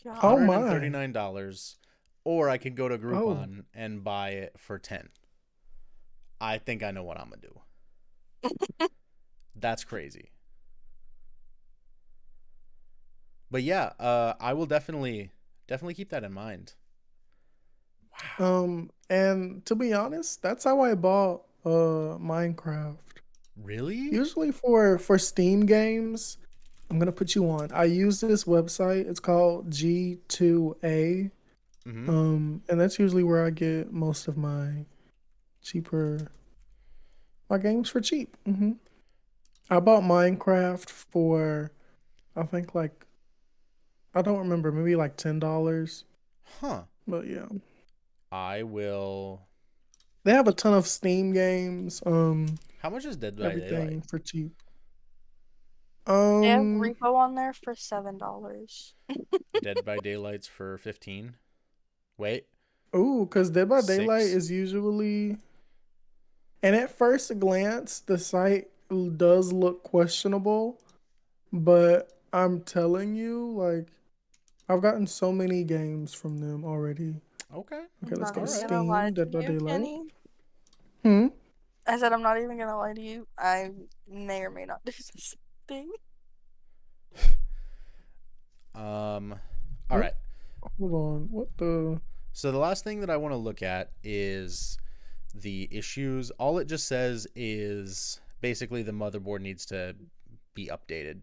God. Oh my. $139. Or I could go to Oh. Groupon and buy it for 10. I think I know what I'm gonna do. That's crazy. But yeah, I will definitely keep that in mind. And to be honest, that's how I bought Minecraft. Really? Usually for Steam games, I'm gonna put you on. I use this website. It's called G2A. Mm-hmm. And that's usually where I get most of my games for cheap. I bought Minecraft for, I think like, I don't remember, maybe like $10. Huh. But yeah, I will. they have a ton of Steam games. How much is Dead by Daylight? Everything for cheap. They have repo on there for $7. Dead by Daylight's for 15. Wait. Ooh, because Dead by Daylight 6. is usually, and at first glance, the site does look questionable, but I'm telling you, like, I've gotten so many games from them already. Okay. Okay, let's I'm go to not even gonna lie Steam, to Dead by you, Daylight. Kenny. I said I'm not even gonna lie to you. I may or may not do this thing. All right. Hold on. What the? So the last thing that I want to look at is the issues. All it just says is basically the motherboard needs to be updated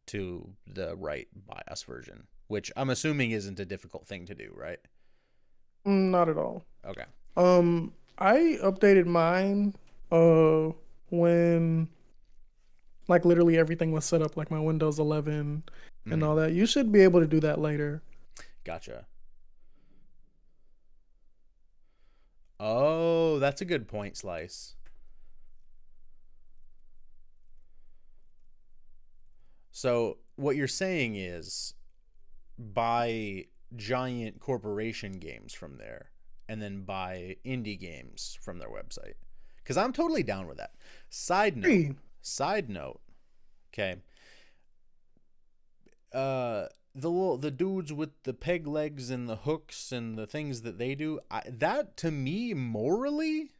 to the right BIOS version, which I'm assuming isn't a difficult thing to do, right? Not at all. Okay. I updated mine when like literally everything was set up, like my Windows 11 and all that. You should be able to do that later. Gotcha. Oh, that's a good point, Slice. So what you're saying is buy giant corporation games from there and then buy indie games from their website. Because I'm totally down with that. Side note. Okay. The dudes with the peg legs and the hooks and the things that they do, that to me morally,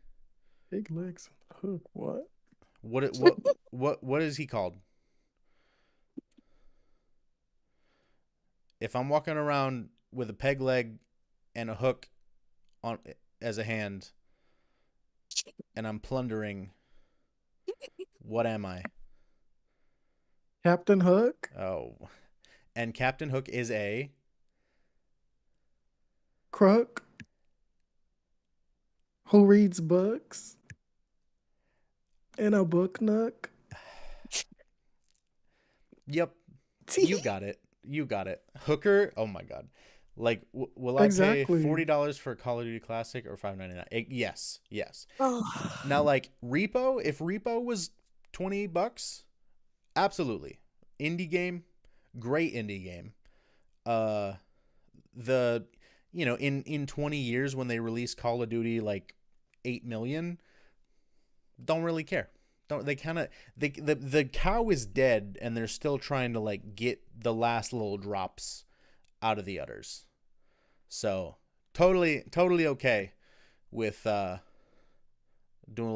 Peg legs hook. What? What is he called? If I'm walking around with a peg leg and a hook on as a hand and I'm plundering, what am I? Captain Hook? Oh. And Captain Hook is a crook who reads books in a book nook. Yep. You got it. Hooker. Oh my god. Like, will I pay $40 for Call of Duty Classic or $5.99? Yes. Now, like Repo, if Repo was $20, absolutely. Indie game, great indie game. In 20 years when they release Call of Duty like 8 million, don't really care. The cow is dead and they're still trying to like get the last little drops out of the udders. So totally okay with doing a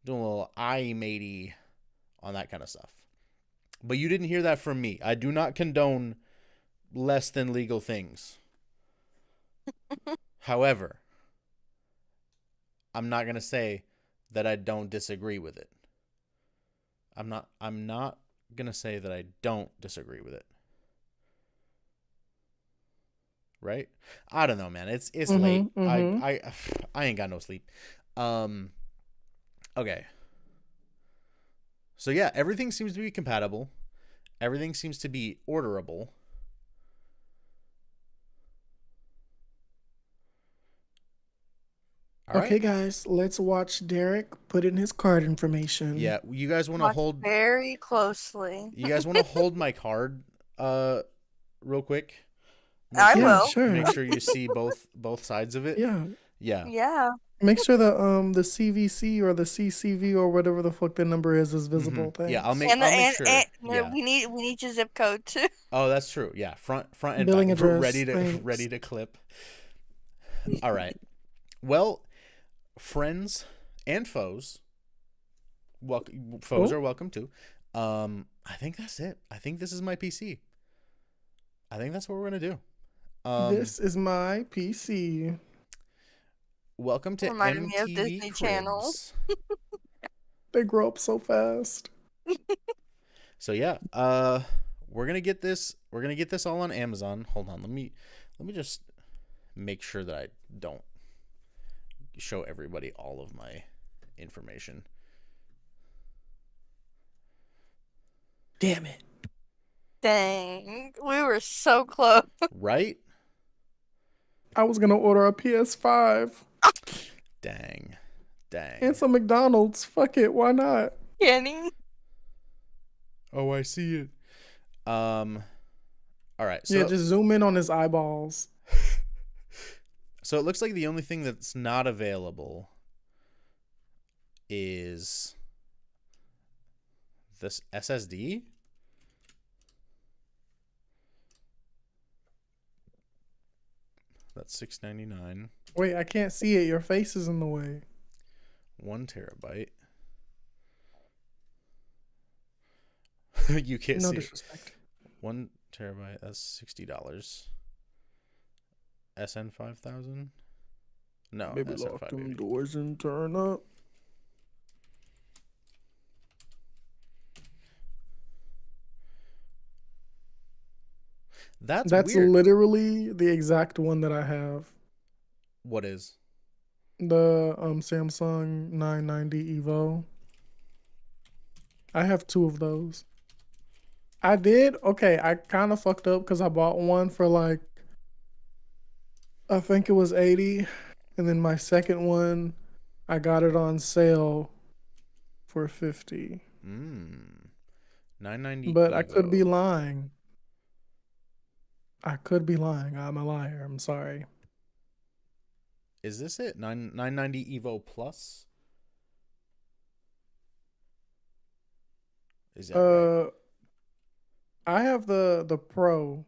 little eye matey on that kind of stuff. But you didn't hear that from me. I do not condone less than legal things. However, I'm not gonna say that I don't disagree with it. I'm not gonna say that I don't disagree with it. Right? I don't know, man. It's late. I ain't got no sleep. Okay. So yeah, everything seems to be compatible. Everything seems to be orderable. All Okay, right. guys, let's watch Derek put in his card information. Yeah, you guys want to Watch hold very closely. you guys want to hold my card real quick? I Yeah, will. sure. Make sure you see both sides of it. Yeah. Yeah. Yeah. Make sure the CVC or the CCV or whatever the fuck the number is visible. Mhm. Yeah, Thanks. And I'll make sure. no, Yeah. we need your zip code too. Oh, that's true. Yeah, front and Billing back. address, Ready to thanks. clip. All right. Well, friends and foes, foes Oh. are welcome too. I think that's it. I think this is my PC. I think that's what we're gonna do. This is my PC. Welcome to Reminded me of MTV Disney Channel. Cribs. They grow up so fast. So yeah, we're gonna get this. We're gonna get this all on Amazon. Hold on, let me just make sure that I don't show everybody all of my information. Damn it. Dang, we were so close. Right? I was gonna order a PS5 Dang. and some McDonald's. Fuck it, why not? Kenny. Oh, I see it. All right. So Yeah, just zoom in on his eyeballs. so it looks like the only thing that's not available is this SSD. That's $6.99. Wait, I can't see it. Your face is in the way. 1 terabyte. You can't No see it. disrespect. 1 terabyte. That's $60. SN 5000. No, Maybe SN lock them 580. doors and turn up. That's That's weird. literally the exact one that I have. What is? The Samsung 990 Evo. I have 2 of those. I did. Okay, I kind of fucked up because I bought one for like, I think it was 80, and then my second one, I got it on sale for 50. 990. But I could be Evo. lying. I could be lying. I'm a liar. I'm sorry. Is this it? 990 Evo Plus? Is that right? I have the Pro.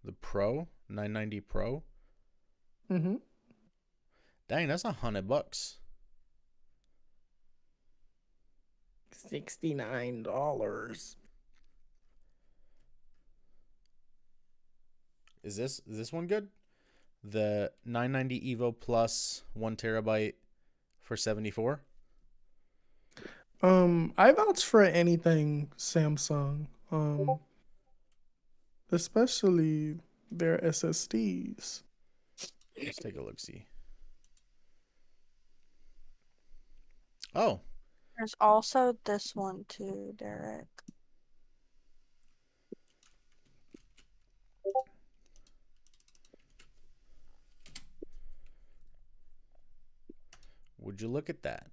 The Pro? 990 Pro? Mm-hmm. Dang, that's $100. $69. Is this one good? The 990 Evo Plus 1 terabyte for 74? I vouch for anything Samsung. Especially their SSDs. Let's take a look. See. Oh, There's also this one too, Derek. would you look at that?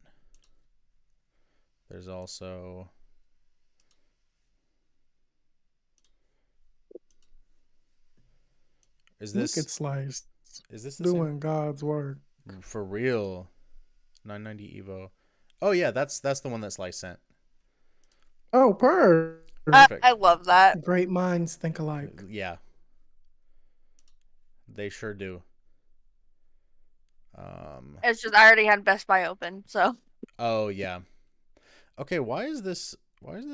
There's also Is Look this at Slice is this the same? doing God's work. For real? 990 Evo. Oh yeah, that's the one that Slice sent. Oh, Perfect. I love that. Great minds think alike. Yeah. They sure do. It's just I already had Best Buy open, so Oh yeah. Okay, why is this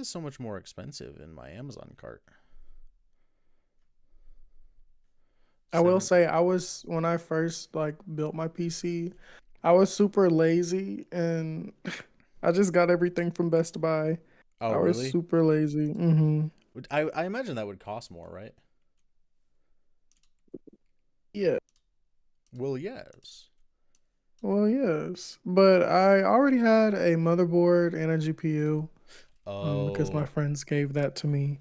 so much more expensive in my Amazon cart? I will say when I first like built my PC, I was super lazy and I just got everything from Best Buy. Oh, I was really? super lazy. Mm-hmm. I imagine that would cost more, right? Yeah. Well, yes. Well, yes. But I already had a motherboard and a GPU because my Oh, friends gave that to me.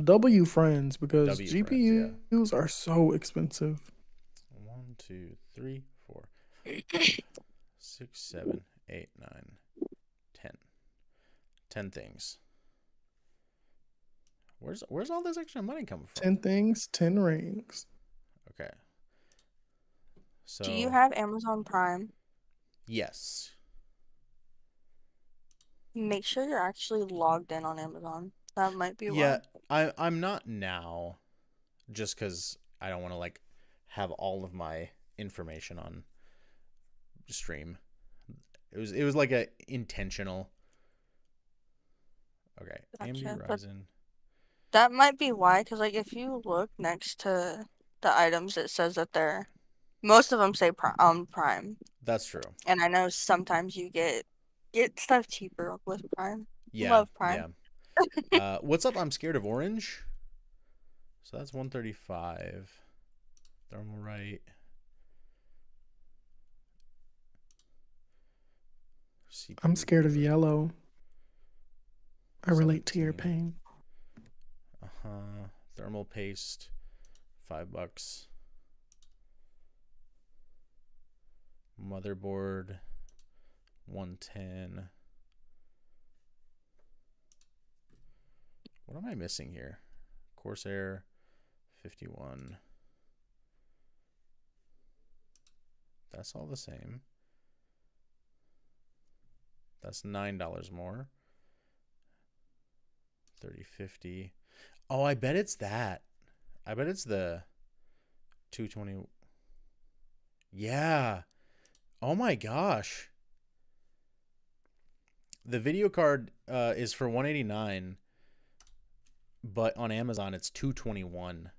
W friends because W friends, GPUs are so expensive. 1, 2, 3, 4, 6, 7, 8, 9, 10. 10 things. Where's all this extra money coming from? 10 things, 10 rings. Okay. So Do you have Amazon Prime? yes. Make sure you're actually logged in on Amazon. That might be Yeah, why. I'm not now, just because I don't want to like have all of my information on stream. It was like a intentional. Okay, AMD Gotcha. But Ryzen. that might be why, because like if you look next to the items, it says that they're most of them say Prime, That's true. and I know sometimes you get stuff cheaper with Prime. Yeah, Love Prime. yeah. What's up? I'm scared of orange. So that's 135. Thermalright. I'm CPU scared of board. yellow. I relate to your 17. pain. Thermal paste, $5. Motherboard, 110. What am I missing here? Corsair, 51. That's all the same. That's $9 more. 3050. Oh, I bet it's that. I bet it's the 220. Yeah. Oh my gosh. The video card is for 189, but on Amazon it's 221.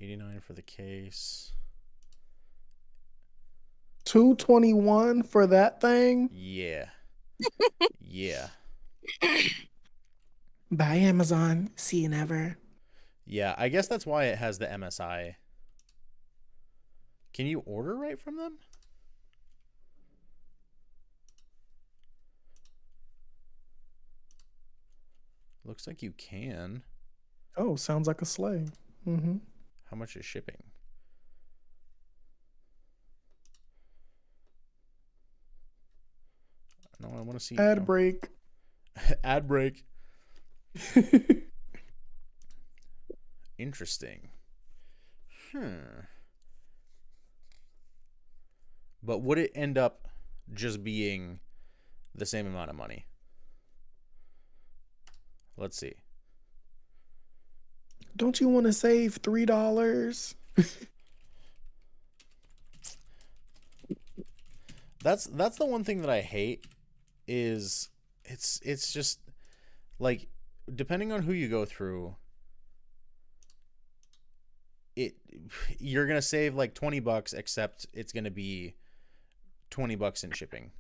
89 for the case. 221 for that thing? Yeah. Yeah. Bye, Amazon. See you never. Yeah, I guess that's why it has the MSI. Can you order right from them? Looks like you can. Oh, sounds like a sleigh. Mm-hmm. How much is shipping? No, I want to see. Ad break. Ad break. Interesting. But would it end up just being the same amount of money? Let's see. Don't you want to save $3? That's the one thing that I hate is it's just like depending on who you go through, you're gonna save like $20, except it's gonna be $20 in shipping.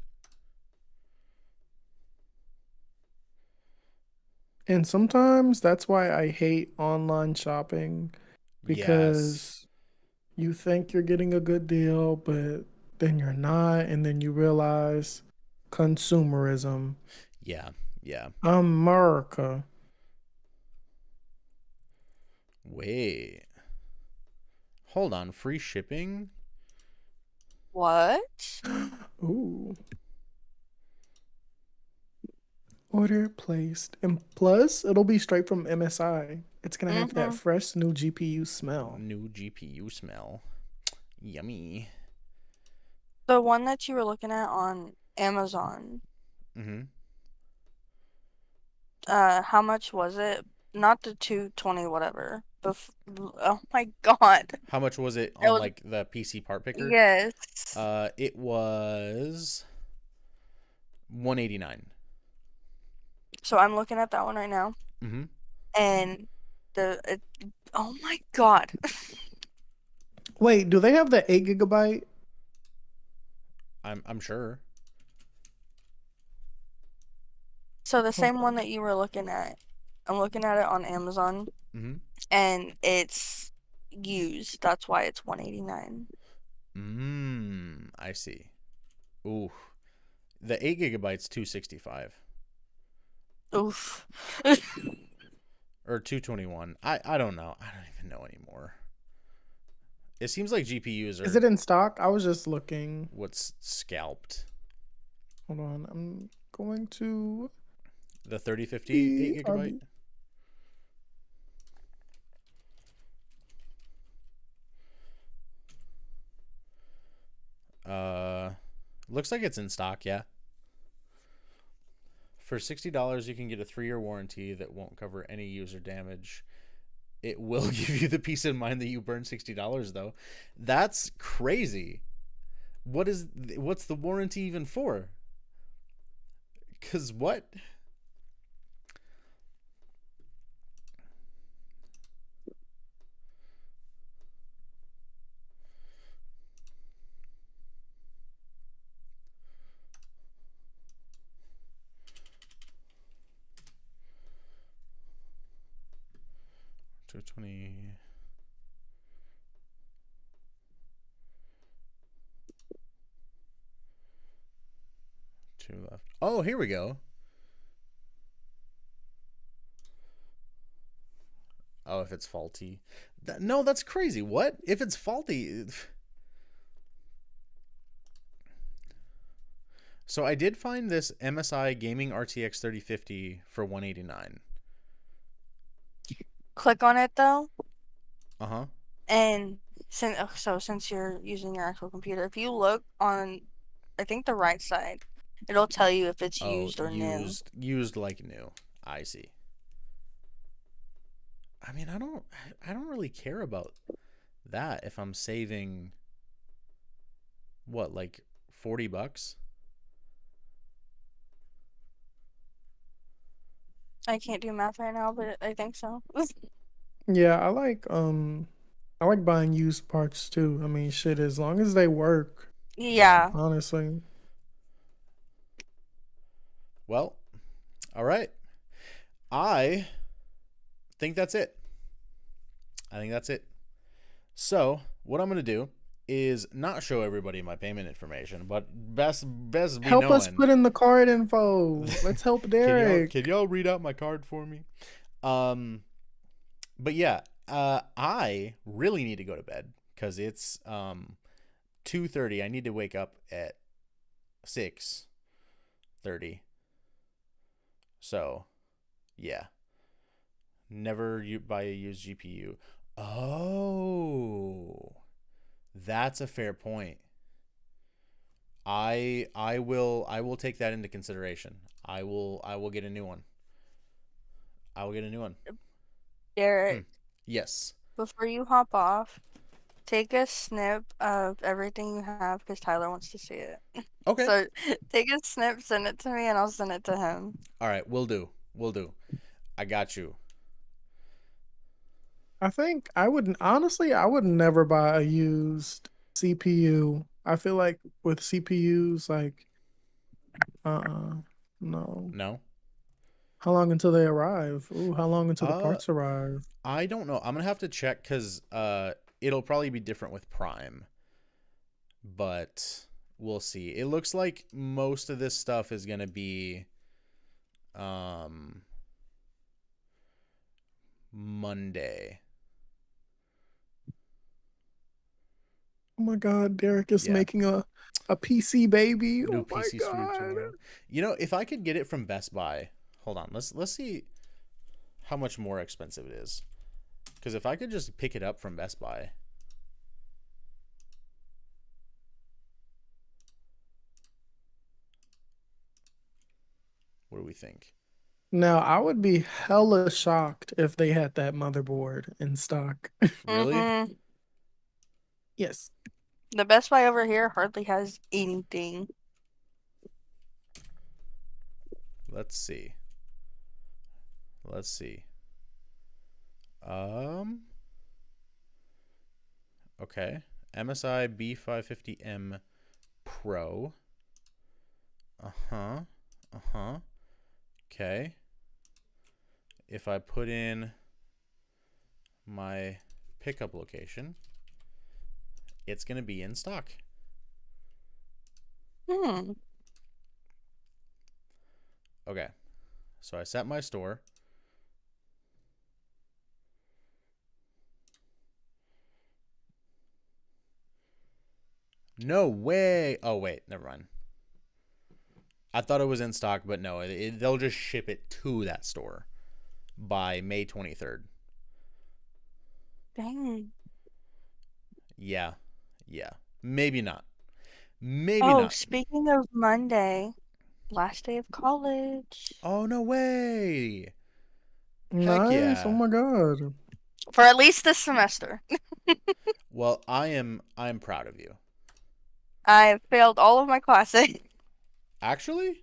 And sometimes that's why I hate online shopping, because you think you're getting a good deal, but then you're not, and then you realize consumerism. Yeah. America. Wait. Hold on, free shipping? What? Ooh. Order placed. And plus, it'll be straight from MSI. It's gonna have that fresh new GPU smell. New GPU smell. Yummy. The one that you were looking at on Amazon, Mm-hmm. how much was it? Not the 220 whatever. Oh my God. How much was it It on was, like the PC part picker? yes. It was 189. So I'm looking at that one right now, Mm-hmm. and oh my God. Wait, do they have the 8 gigabyte? I'm sure. So the same one that you were looking at, I'm looking at it on Amazon, Mm-hmm. and it's used. That's why it's 189. I see. Ooh. The 8 gigabytes 265. Oof. Or 221. I don't know. I don't even know anymore. It seems like GPUs Is are it in stock? I was just looking. what's scalped. Hold on. I'm going to The 3050 8 GB. BRB. Looks like it's in stock, yeah. For $60, you can get a 3-year warranty that won't cover any user damage. It will give you the peace of mind that you burned $60 though. That's crazy. What's the warranty even for? Cuz what? $220. Two left. Oh, here we go. Oh, if it's faulty. No, that's crazy. What? If it's faulty. So I did find this MSI Gaming RTX 3050 for $189. Click on it though, Uh-huh. and since you're using your actual computer, if you look on, I think the right side, it'll tell you if it's Oh, used or new. used like new. I see. I mean, I don't really care about that if I'm saving what, like $40? I can't do math right now, but I think so. Yeah, I like buying used parts too. I mean, shit, as long as they work, Yeah. honestly. Well, all right. I think that's it. I think that's it. So, what I'm going to do is not show everybody my payment information, but best be Help us knowing. put in the card info. Let's help Derek. Can y'all read out my card for me? But yeah, I really need to go to bed because it's 2:30. I need to wake up at 6:30. So, yeah. Never buy a used GPU. Oh, that's a fair point. I will take that into consideration. I will get a new one. I will get a new one. Derek, Yes. before you hop off, take a snip of everything you have because Tyler wants to see it. Okay. So take a snip, send it to me, and I'll send it to him. All right, will do. Will do. I got you. I think I would never buy a used CPU. I feel like with CPUs, like, no. No. How long until they arrive? Ooh, how long until the parts arrive? I don't know. I'm gonna have to check because it'll probably be different with Prime, but we'll see. It looks like most of this stuff is gonna be Monday. Oh my God, Derek is Yeah. making a PC baby. New Oh my PC stream God. tomorrow. You know, if I could get it from Best Buy, hold on. Let's see how much more expensive it is. Because if I could just pick it up from Best Buy. What do we think? Now, I would be hella shocked if they had that motherboard in stock. Really? Mhm. Yes. The Best Buy over here hardly has anything. Let's see. Let's see. Okay. MSI B550M Pro. Uh-huh. Okay. If I put in my pickup location, it's going to be in stock. Okay. So I set my store. No way. Oh, wait. Never mind. I thought it was in stock, but no. They'll just ship it to that store by May 23rd. Dang. Yeah. Yeah. Maybe not. Maybe Oh, not. speaking of Monday, last day of college. Oh, no way. Heck Nice. Oh yeah. my god. For at least this semester. Well, I am proud of you. I failed all of my classes. Actually?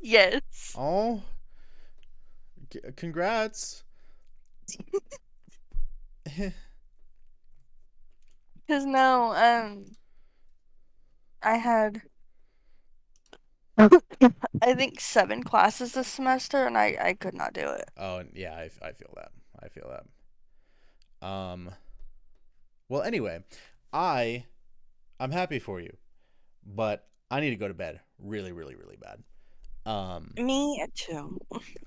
Yes. Oh. Congrats. Because no, I had I think 7 classes this semester, and I could not do it. Oh, yeah, I feel that. I feel that. Well, anyway, I'm happy for you, but I need to go to bed really, really, really bad. Me too.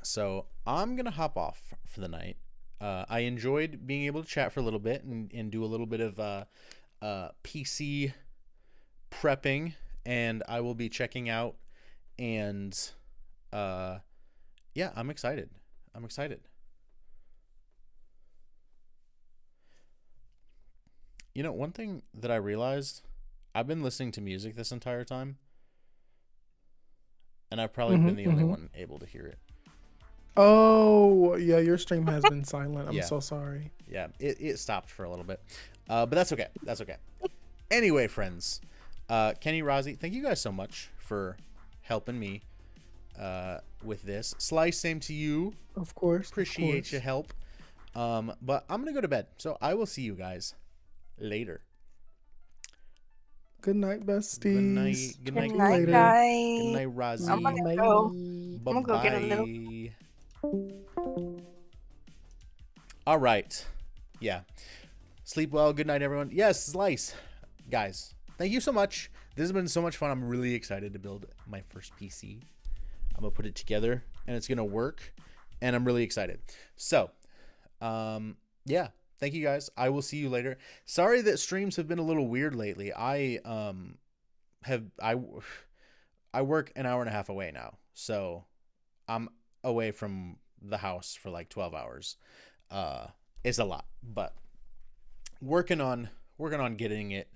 So I'm gonna hop off for the night. I enjoyed being able to chat for a little bit and do a little bit of PC prepping, and I will be checking out. And yeah, I'm excited. I'm excited. You know, one thing that I realized, I've been listening to music this entire time, and I've probably been the only one able to hear it. Oh, yeah, your stream has been silent. I'm Yeah. so sorry. Yeah, it stopped for a little bit. But that's okay. That's okay. Anyway, friends, Kenny, Rozzy, thank you guys so much for helping me with this. Slice, same to you. Of course. Appreciate your help. But I'm going to go to bed. So I will see you guys later. Good night, besties. Good night. Good night, Good night, later. guys. Good night, Rozzy. I'm gonna go. I'm gonna go get a little. Bye-bye. All right. Yeah. Sleep well. Good night, everyone. Yes, Slice. Guys, thank you so much. This has been so much fun. I'm really excited to build my first PC. I'm going to put it together, and it's going to work, and I'm really excited. So, yeah. Thank you, guys. I will see you later. Sorry that streams have been a little weird lately. I work an hour and a half away now, so I'm away from the house for like 12 hours. It's a lot, but working on getting it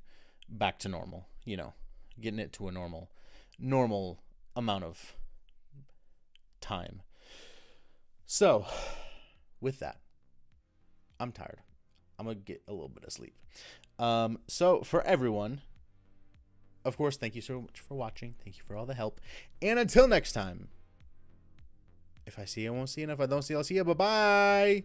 back to normal, you know, getting it to a normal amount of time. So with that, I'm tired. I'm gonna get a little bit of sleep. So for everyone, of course, thank you so much for watching. Thank you for all the help. And until next time, if I see you, I won't see you. And if I don't see you, I'll see you. Bye-bye.